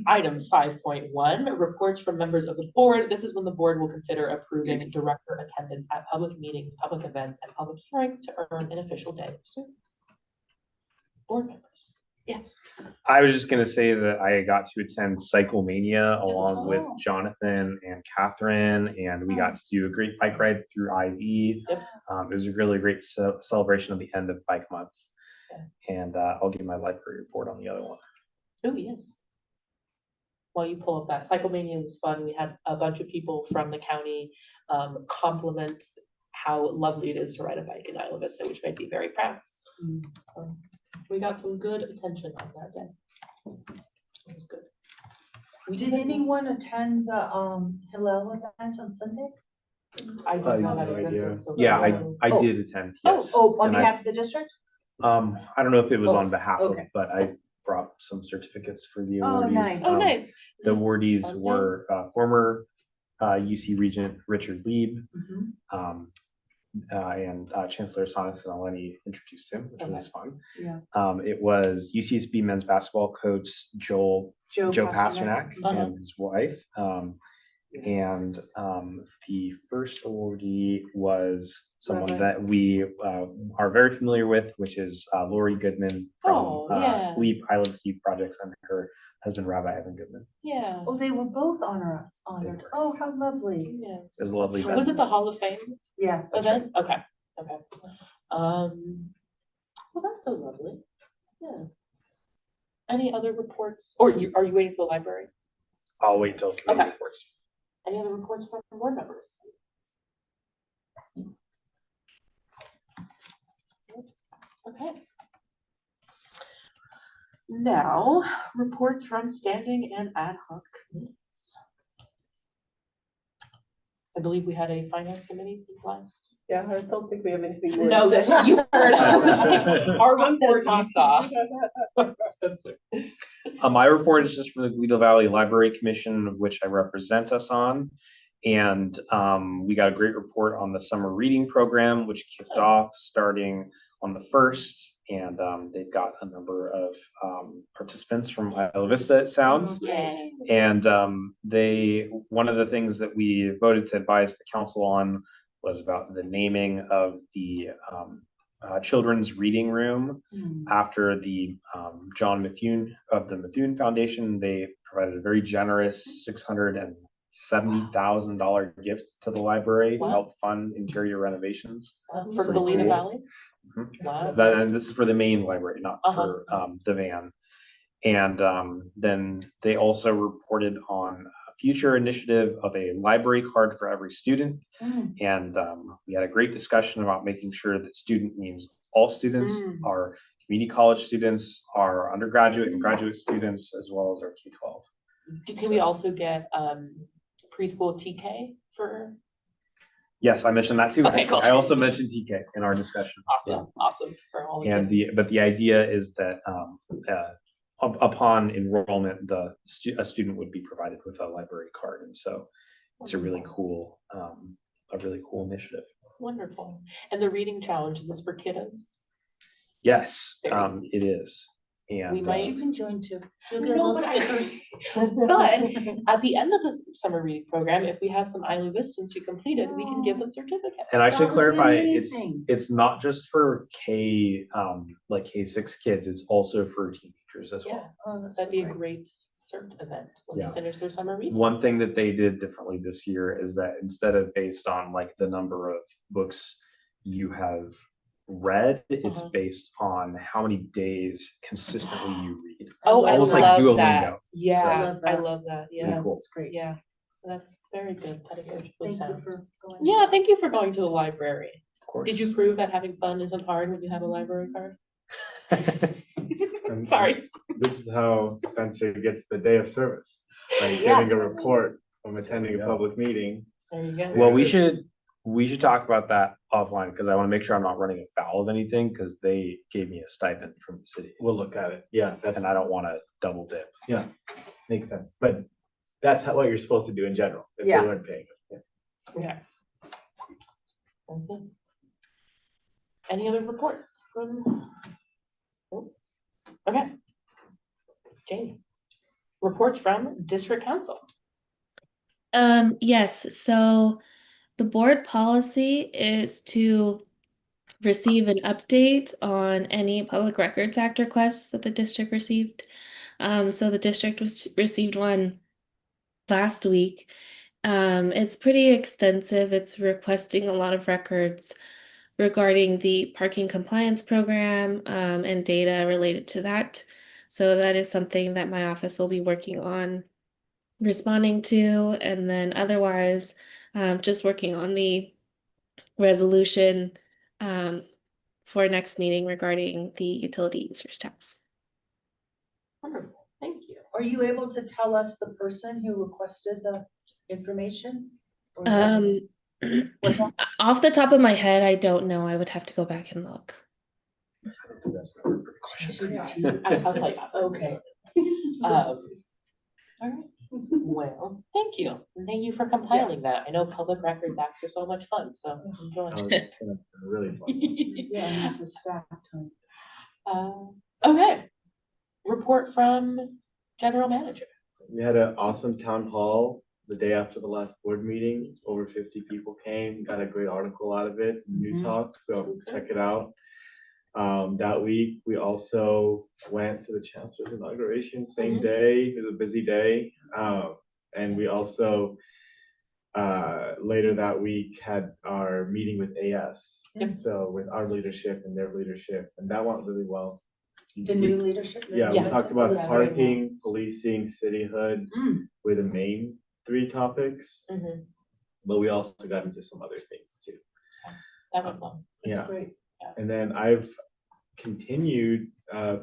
[SPEAKER 1] Item 5.1, reports from members of the board. This is when the board will consider approving director attendance at public meetings, public events, and public hearings to earn an official day of service. Board members. Yes.
[SPEAKER 2] I was just gonna say that I got to attend Cyclemania along with
[SPEAKER 1] Oh.
[SPEAKER 2] Jonathan and Catherine, and we got to do a great bike ride through IV.
[SPEAKER 1] Yep.
[SPEAKER 2] It was a really great celebration of the end of Bike Month.
[SPEAKER 1] Yeah.
[SPEAKER 2] And I'll give my library report on the other one.
[SPEAKER 1] Oh, yes. While you pull up that, Cyclemania was fun. We had a bunch of people from the county compliment how lovely it is to ride a bike in Isla Vista, which made me very proud. So we got some good attention on that day. It was good.
[SPEAKER 11] Did anyone attend the Hillel event on Sunday?
[SPEAKER 1] I just know that
[SPEAKER 2] no
[SPEAKER 1] it
[SPEAKER 2] idea.
[SPEAKER 1] existed, so
[SPEAKER 2] Yeah,
[SPEAKER 11] Oh.
[SPEAKER 2] I did attend,
[SPEAKER 11] Oh,
[SPEAKER 2] yes.
[SPEAKER 11] on
[SPEAKER 2] And
[SPEAKER 11] behalf of the district?
[SPEAKER 2] I don't know if it was
[SPEAKER 11] Oh,
[SPEAKER 2] on behalf of,
[SPEAKER 11] okay.
[SPEAKER 2] but I brought some certificates for the
[SPEAKER 11] Oh,
[SPEAKER 2] awardees.
[SPEAKER 11] nice.
[SPEAKER 1] Oh, nice.
[SPEAKER 2] The awardees
[SPEAKER 1] Fun
[SPEAKER 2] were former UC Regent Richard Lieb,
[SPEAKER 11] Mhm.
[SPEAKER 2] and Chancellor Sonis and Eleni introduced him, which was fun.
[SPEAKER 11] Yeah.
[SPEAKER 2] It was UCSB men's basketball coach Joe Pasternak
[SPEAKER 1] Uh-huh.
[SPEAKER 2] and his wife. And the first awardee was someone
[SPEAKER 11] Rabbi.
[SPEAKER 2] that we are very familiar with, which is Lori Goodman
[SPEAKER 1] Oh,
[SPEAKER 2] from
[SPEAKER 1] yeah.
[SPEAKER 2] Leap Island Seed Projects and her husband, Rabbi Evan Goodman.
[SPEAKER 1] Yeah.
[SPEAKER 11] Oh, they were both honored.
[SPEAKER 2] were.
[SPEAKER 11] Oh, how lovely.
[SPEAKER 1] Yeah.
[SPEAKER 2] It was a lovely event.
[SPEAKER 1] Was it the Hall of Fame
[SPEAKER 11] Yeah.
[SPEAKER 2] That's
[SPEAKER 1] event? Okay. Okay. Well, that's so lovely. Yeah. Any other reports? Or are you waiting for the library?
[SPEAKER 2] I'll wait till committee
[SPEAKER 1] Okay.
[SPEAKER 2] reports.
[SPEAKER 1] Any other reports from board members? Okay. Now, reports from standing and ad hoc committees. I believe we had a finance committee since last.
[SPEAKER 3] Yeah, I don't think we have anything more.
[SPEAKER 1] No,
[SPEAKER 3] to say.
[SPEAKER 1] that you heard. I was like, our report you saw.
[SPEAKER 2] My report is just for the Guido Valley Library Commission, which I represent us on. And we got a great report on the summer reading program, which kicked off starting on the 1st. And they've got a number of participants from Isla Vista, it sounds.
[SPEAKER 1] Yay.
[SPEAKER 2] And one of the things that we voted to advise the council on was about the naming of the children's reading room after the John Methuen of the Methuen Foundation. They provided a very generous $670,000 gift to the library to help fund interior renovations.
[SPEAKER 1] For Galena Valley?
[SPEAKER 2] Wow. And this is for the main library, not for the van. And then they also reported on a future initiative of a library card for every student. And we had a great discussion about making sure that student means all students, our community college students, our undergraduate and graduate students, as well as our K-12.
[SPEAKER 1] Can we also get preschool TK for?
[SPEAKER 2] Yes, I mentioned that too.
[SPEAKER 1] Okay, cool.
[SPEAKER 2] I also mentioned TK in our discussion.
[SPEAKER 1] Awesome, awesome for all of
[SPEAKER 2] And
[SPEAKER 1] you.
[SPEAKER 2] but the idea is that upon enrollment, a student would be provided with a library card, and so it's a really cool initiative.
[SPEAKER 1] Wonderful. And the reading challenge, is this for kiddos?
[SPEAKER 2] Yes, it is. And
[SPEAKER 1] We might-
[SPEAKER 11] You can join too. You'll get
[SPEAKER 1] No,
[SPEAKER 11] little
[SPEAKER 1] but
[SPEAKER 11] stickers.
[SPEAKER 1] But at the end of the summer reading program, if we have some ILU Vistans who completed, we can give them certificates.
[SPEAKER 2] And I should
[SPEAKER 11] That would be
[SPEAKER 2] clarify,
[SPEAKER 11] amazing.
[SPEAKER 2] it's not just for like K6 kids, it's also for teenagers as well.
[SPEAKER 1] Yeah,
[SPEAKER 11] Oh, that's
[SPEAKER 1] that'd
[SPEAKER 11] so
[SPEAKER 1] be a
[SPEAKER 11] great.
[SPEAKER 1] great cert event when
[SPEAKER 2] Yeah.
[SPEAKER 1] they finish their summer reading.
[SPEAKER 2] One thing that they did differently this year is that instead of based on like the number of books you have read, it's based on how many days consistently you read.
[SPEAKER 1] Oh, I
[SPEAKER 2] Almost like
[SPEAKER 1] love
[SPEAKER 2] Duolingo.
[SPEAKER 1] that. Yeah,
[SPEAKER 11] I
[SPEAKER 1] I
[SPEAKER 11] love
[SPEAKER 1] love that.
[SPEAKER 2] Really
[SPEAKER 1] Yeah,
[SPEAKER 2] cool.
[SPEAKER 11] That's great.
[SPEAKER 1] yeah, that's very good. Pedagogically
[SPEAKER 11] Thank you
[SPEAKER 1] sound.
[SPEAKER 11] for going.
[SPEAKER 1] Yeah, thank you for going to the library.
[SPEAKER 2] Of course.
[SPEAKER 1] Did you prove that having fun isn't hard when you have a library card?
[SPEAKER 9] And
[SPEAKER 1] Sorry.
[SPEAKER 9] This is how Spencer gets the day of service, like
[SPEAKER 11] Yeah.
[SPEAKER 9] giving a report from attending a public meeting.
[SPEAKER 1] There you go.
[SPEAKER 2] Well, we should talk about that offline because I want to make sure I'm not running afoul of anything because they gave me a stipend from the city
[SPEAKER 9] We'll look at it. Yeah,
[SPEAKER 2] and I don't want to double dip.
[SPEAKER 9] yeah, makes sense. But that's what you're supposed to do in general, if
[SPEAKER 11] Yeah.
[SPEAKER 9] they weren't paying.
[SPEAKER 1] Okay. Sounds good. Any other reports from? Nope. Okay. Jamie. Reports from district council.
[SPEAKER 18] Yes, so the board policy is to receive an update on any Public Records Act requests that the district received. So the district received one last week. It's pretty extensive. It's requesting a lot of records regarding the parking compliance program, and data related to that. So that is something that my office will be working on responding to, and then otherwise, just working on the resolution for next meeting regarding the utility users tax.
[SPEAKER 1] Wonderful, thank you.
[SPEAKER 11] Are you able to tell us the person who requested the information? Or is that- What's that?
[SPEAKER 18] Off the top of my head, I don't know. I would have to go back and look.
[SPEAKER 1] I'll tell you.
[SPEAKER 11] Okay.
[SPEAKER 1] All right. Well, thank you. And thank you for compiling that. I know Public Records Acts are so much fun, so enjoy.
[SPEAKER 9] It's been really fun.
[SPEAKER 11] Yeah, and it's the staff time.
[SPEAKER 1] Okay. Report from general manager.
[SPEAKER 9] We had an awesome town hall the day after the last board meeting. Over 50 people came, got a great article out of it, News Hawk, so check it out. That week, we also went to the chancellor's inauguration, same day. It was a busy day. And we also, later that week, had our meeting with AS. So with our leadership and their leadership, and that went really well.
[SPEAKER 11] The new leadership?
[SPEAKER 9] Yeah, we talked about
[SPEAKER 11] Yeah, very well.
[SPEAKER 9] parking, policing, cityhood were the main 3 topics, but we also got into some other things too.
[SPEAKER 1] That went well.
[SPEAKER 11] That's
[SPEAKER 9] Yeah.
[SPEAKER 11] great.
[SPEAKER 9] And then I've continued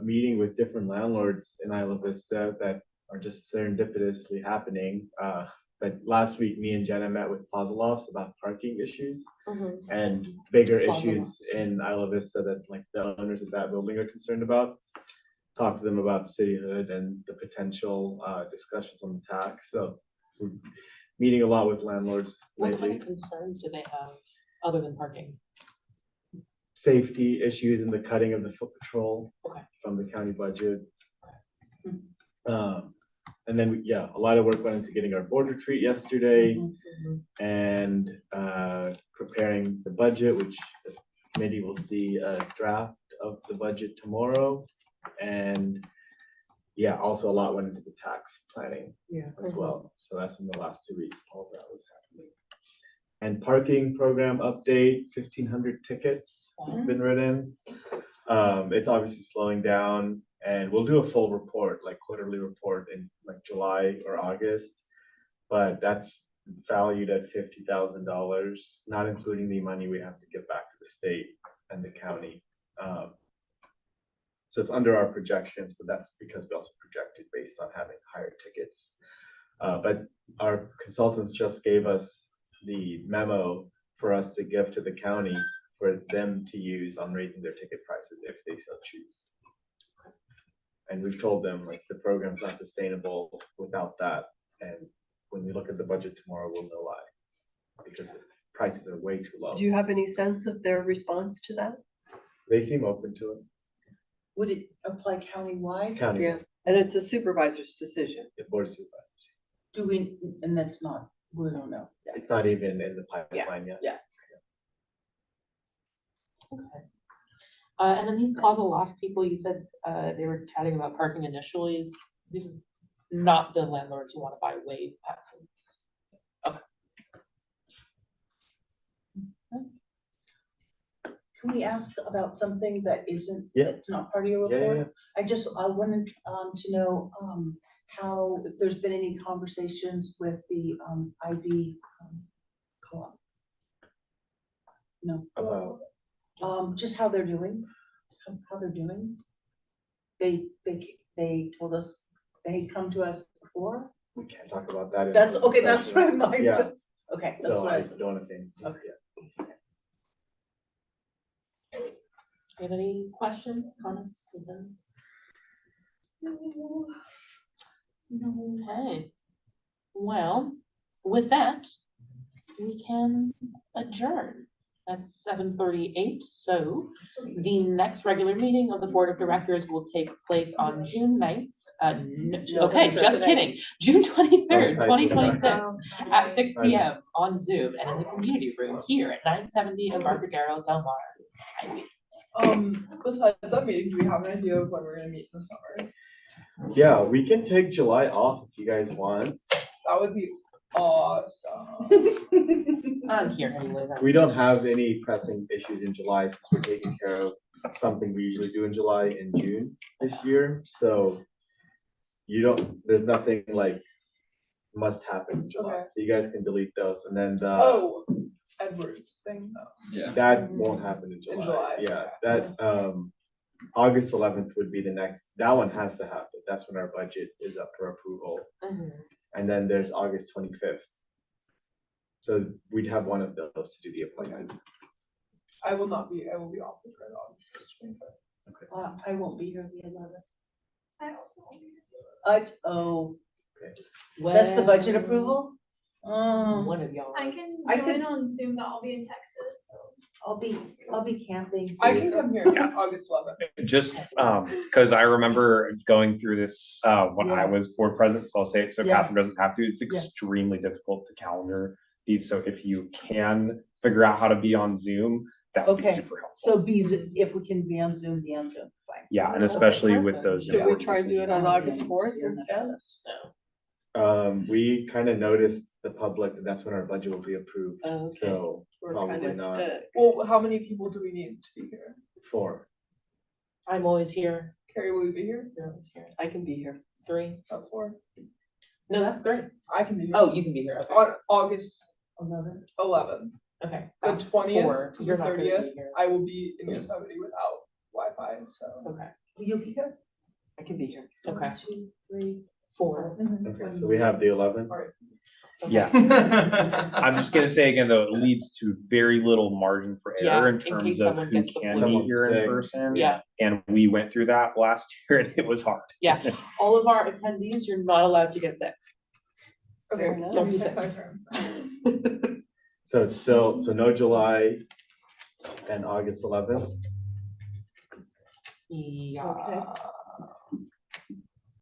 [SPEAKER 9] meeting with different landlords in Isla Vista that are just serendipitously happening. But last week, me and Jenna met with Plaza Lofts about parking issues and bigger
[SPEAKER 1] Plaza
[SPEAKER 9] issues
[SPEAKER 1] Lofts.
[SPEAKER 9] in Isla Vista that like the owners of that building are concerned about. Talk to them about cityhood and the potential discussions on the tax. So we're meeting a lot with landlords
[SPEAKER 1] What
[SPEAKER 9] lately.
[SPEAKER 1] kind of concerns do they have other than parking?
[SPEAKER 9] Safety issues and the cutting of the foot patrol
[SPEAKER 1] Okay.
[SPEAKER 9] from the county budget. And then, yeah, a lot of work went into getting our board retreat yesterday and preparing the budget, which committee will see a draft of the budget tomorrow. And yeah, also a lot went into the tax planning as well. So that's in the last 2 weeks, all that was happening. And parking program update, 1,500 tickets have been written. It's obviously slowing down, and we'll do a full report, like quarterly report in like July or August. But that's valued at $50,000, not including the money we have to give back to the state and the county. So it's under our projections, but that's because we also projected based on having higher tickets. But our consultants just gave us the memo for us to give to the county for them to use on raising their ticket prices if they so choose. And we've told them like the program's not sustainable without that. And when we look at the budget tomorrow, we'll know why. Because the prices are way too low.
[SPEAKER 3] Do you have any sense of their response to that?
[SPEAKER 9] They seem open to it.
[SPEAKER 11] Would it apply countywide?
[SPEAKER 9] County,
[SPEAKER 3] Yeah, and it's a supervisor's decision.
[SPEAKER 9] the board of supervisors.
[SPEAKER 11] Do we, and that's not, we don't know.
[SPEAKER 9] It's not even in the pipeline yet.
[SPEAKER 11] Yeah.
[SPEAKER 1] Okay. And then these causal loss people, you said, they were chatting about parking initially, these are not the landlords who want to buy wave passes. Okay.
[SPEAKER 11] Can we ask about something that isn't,
[SPEAKER 9] Yeah.
[SPEAKER 11] that's not part of your
[SPEAKER 9] Yeah,
[SPEAKER 11] report?
[SPEAKER 9] yeah,
[SPEAKER 11] I wanted to know how, if there's been any conversations with the IV co-op? No, just how they're doing, how they're doing. They told us, they come to us before.
[SPEAKER 9] We can't talk about that.
[SPEAKER 11] That's, okay, that's what I'm like,
[SPEAKER 9] Yeah.
[SPEAKER 11] okay, that's
[SPEAKER 9] So
[SPEAKER 11] what
[SPEAKER 9] I
[SPEAKER 11] I.
[SPEAKER 9] don't want to say anything.
[SPEAKER 11] Okay.
[SPEAKER 9] yet.
[SPEAKER 1] Do you have any questions, comments, concerns? No. Okay. Well, with that, we can adjourn at 7:38. So the next regular meeting of the Board of Directors will take place on June 9th. Okay, just kidding. June 23rd, 2026 at 6 p.m. on Zoom and in the community room here at 970 Embarcadero Del Mar.
[SPEAKER 4] Besides that meeting, do we have an idea of when we're gonna meet in the summer?
[SPEAKER 9] Yeah, we can take July off if you guys want.
[SPEAKER 4] That would be awesome.
[SPEAKER 1] I'm here anyway.
[SPEAKER 9] We don't have any pressing issues in July since we're taking care of something we usually do in July and June this year. So you don't, there's nothing like must happen in July.
[SPEAKER 4] Okay.
[SPEAKER 9] So you guys can delete those and then the.
[SPEAKER 4] Oh, Edwards thing though.
[SPEAKER 16] Yeah.
[SPEAKER 9] That won't happen in July.
[SPEAKER 4] In July,
[SPEAKER 9] Yeah, that, August 11th would be the next, that one has to happen. That's when our budget is up for approval. And then there's August 25th. So we'd have one of those to do the appointment.
[SPEAKER 4] I will not be, I will be off the grid on August 25th.
[SPEAKER 11] I won't be here the 11th.
[SPEAKER 15] I also won't be
[SPEAKER 11] Oh, that's the budget approval?
[SPEAKER 1] One of y'all.
[SPEAKER 15] I can
[SPEAKER 11] I
[SPEAKER 15] join
[SPEAKER 11] could-
[SPEAKER 15] on Zoom, but I'll be in Texas, so.
[SPEAKER 11] I'll be camping.
[SPEAKER 4] I can come here August 11th.
[SPEAKER 2] Just because I remember going through this when I was board president, so I'll say it so
[SPEAKER 11] Yeah.
[SPEAKER 2] Catherine doesn't have to. It's extremely difficult to calendar these. So if you can figure out how to be on Zoom, that would be
[SPEAKER 11] Okay.
[SPEAKER 2] super helpful.
[SPEAKER 11] So if we can be on Zoom, fine.
[SPEAKER 2] Yeah, and especially with those.
[SPEAKER 3] Should we
[SPEAKER 2] important
[SPEAKER 3] try and do it on
[SPEAKER 2] decisions.
[SPEAKER 3] August 4th instead?
[SPEAKER 9] We kind of noticed the public, and that's when our budget will be approved.
[SPEAKER 3] Oh, okay.
[SPEAKER 9] So
[SPEAKER 3] We're
[SPEAKER 9] probably
[SPEAKER 3] kind of
[SPEAKER 9] not.
[SPEAKER 3] stuck.
[SPEAKER 4] Well, how many people do we need to be here?
[SPEAKER 9] 4.
[SPEAKER 1] I'm always here.
[SPEAKER 4] Carrie, will you be here?
[SPEAKER 1] You're always here.
[SPEAKER 3] I can be here.
[SPEAKER 1] 3.
[SPEAKER 4] That's 4.
[SPEAKER 1] No, that's 3.
[SPEAKER 4] I can be here.
[SPEAKER 1] Oh, you can be here. Okay.
[SPEAKER 4] On August
[SPEAKER 1] 11.
[SPEAKER 4] 11th.
[SPEAKER 1] Okay.
[SPEAKER 4] The
[SPEAKER 1] That's
[SPEAKER 4] 20th
[SPEAKER 1] 4.
[SPEAKER 4] to the
[SPEAKER 1] You're not gonna be
[SPEAKER 4] 30th,
[SPEAKER 1] here.
[SPEAKER 4] I will be in Yosemite without Wi-Fi, so.
[SPEAKER 1] Okay.
[SPEAKER 11] Will you be here?
[SPEAKER 3] I can be here.
[SPEAKER 1] Okay.
[SPEAKER 11] 1, 2, 3,
[SPEAKER 1] 4.
[SPEAKER 9] Okay, so we have the 11th.
[SPEAKER 2] Yeah. I'm just gonna say again, though, it leads to very little margin for
[SPEAKER 1] Yeah,
[SPEAKER 2] error in
[SPEAKER 1] in
[SPEAKER 2] terms
[SPEAKER 1] case
[SPEAKER 2] of
[SPEAKER 1] someone
[SPEAKER 2] who
[SPEAKER 1] gets the
[SPEAKER 2] can
[SPEAKER 1] flu.
[SPEAKER 2] be here in
[SPEAKER 9] Someone's sick.
[SPEAKER 2] person.
[SPEAKER 1] Yeah.
[SPEAKER 2] And we went through that last year and it was hard.
[SPEAKER 1] Yeah. All of our attendees, you're not allowed to get sick.
[SPEAKER 4] Okay,
[SPEAKER 3] Fair enough.
[SPEAKER 4] let me
[SPEAKER 1] Don't
[SPEAKER 4] check my friends.
[SPEAKER 9] So it's still, so no July and August 11th.
[SPEAKER 1] Yeah.
[SPEAKER 3] Okay.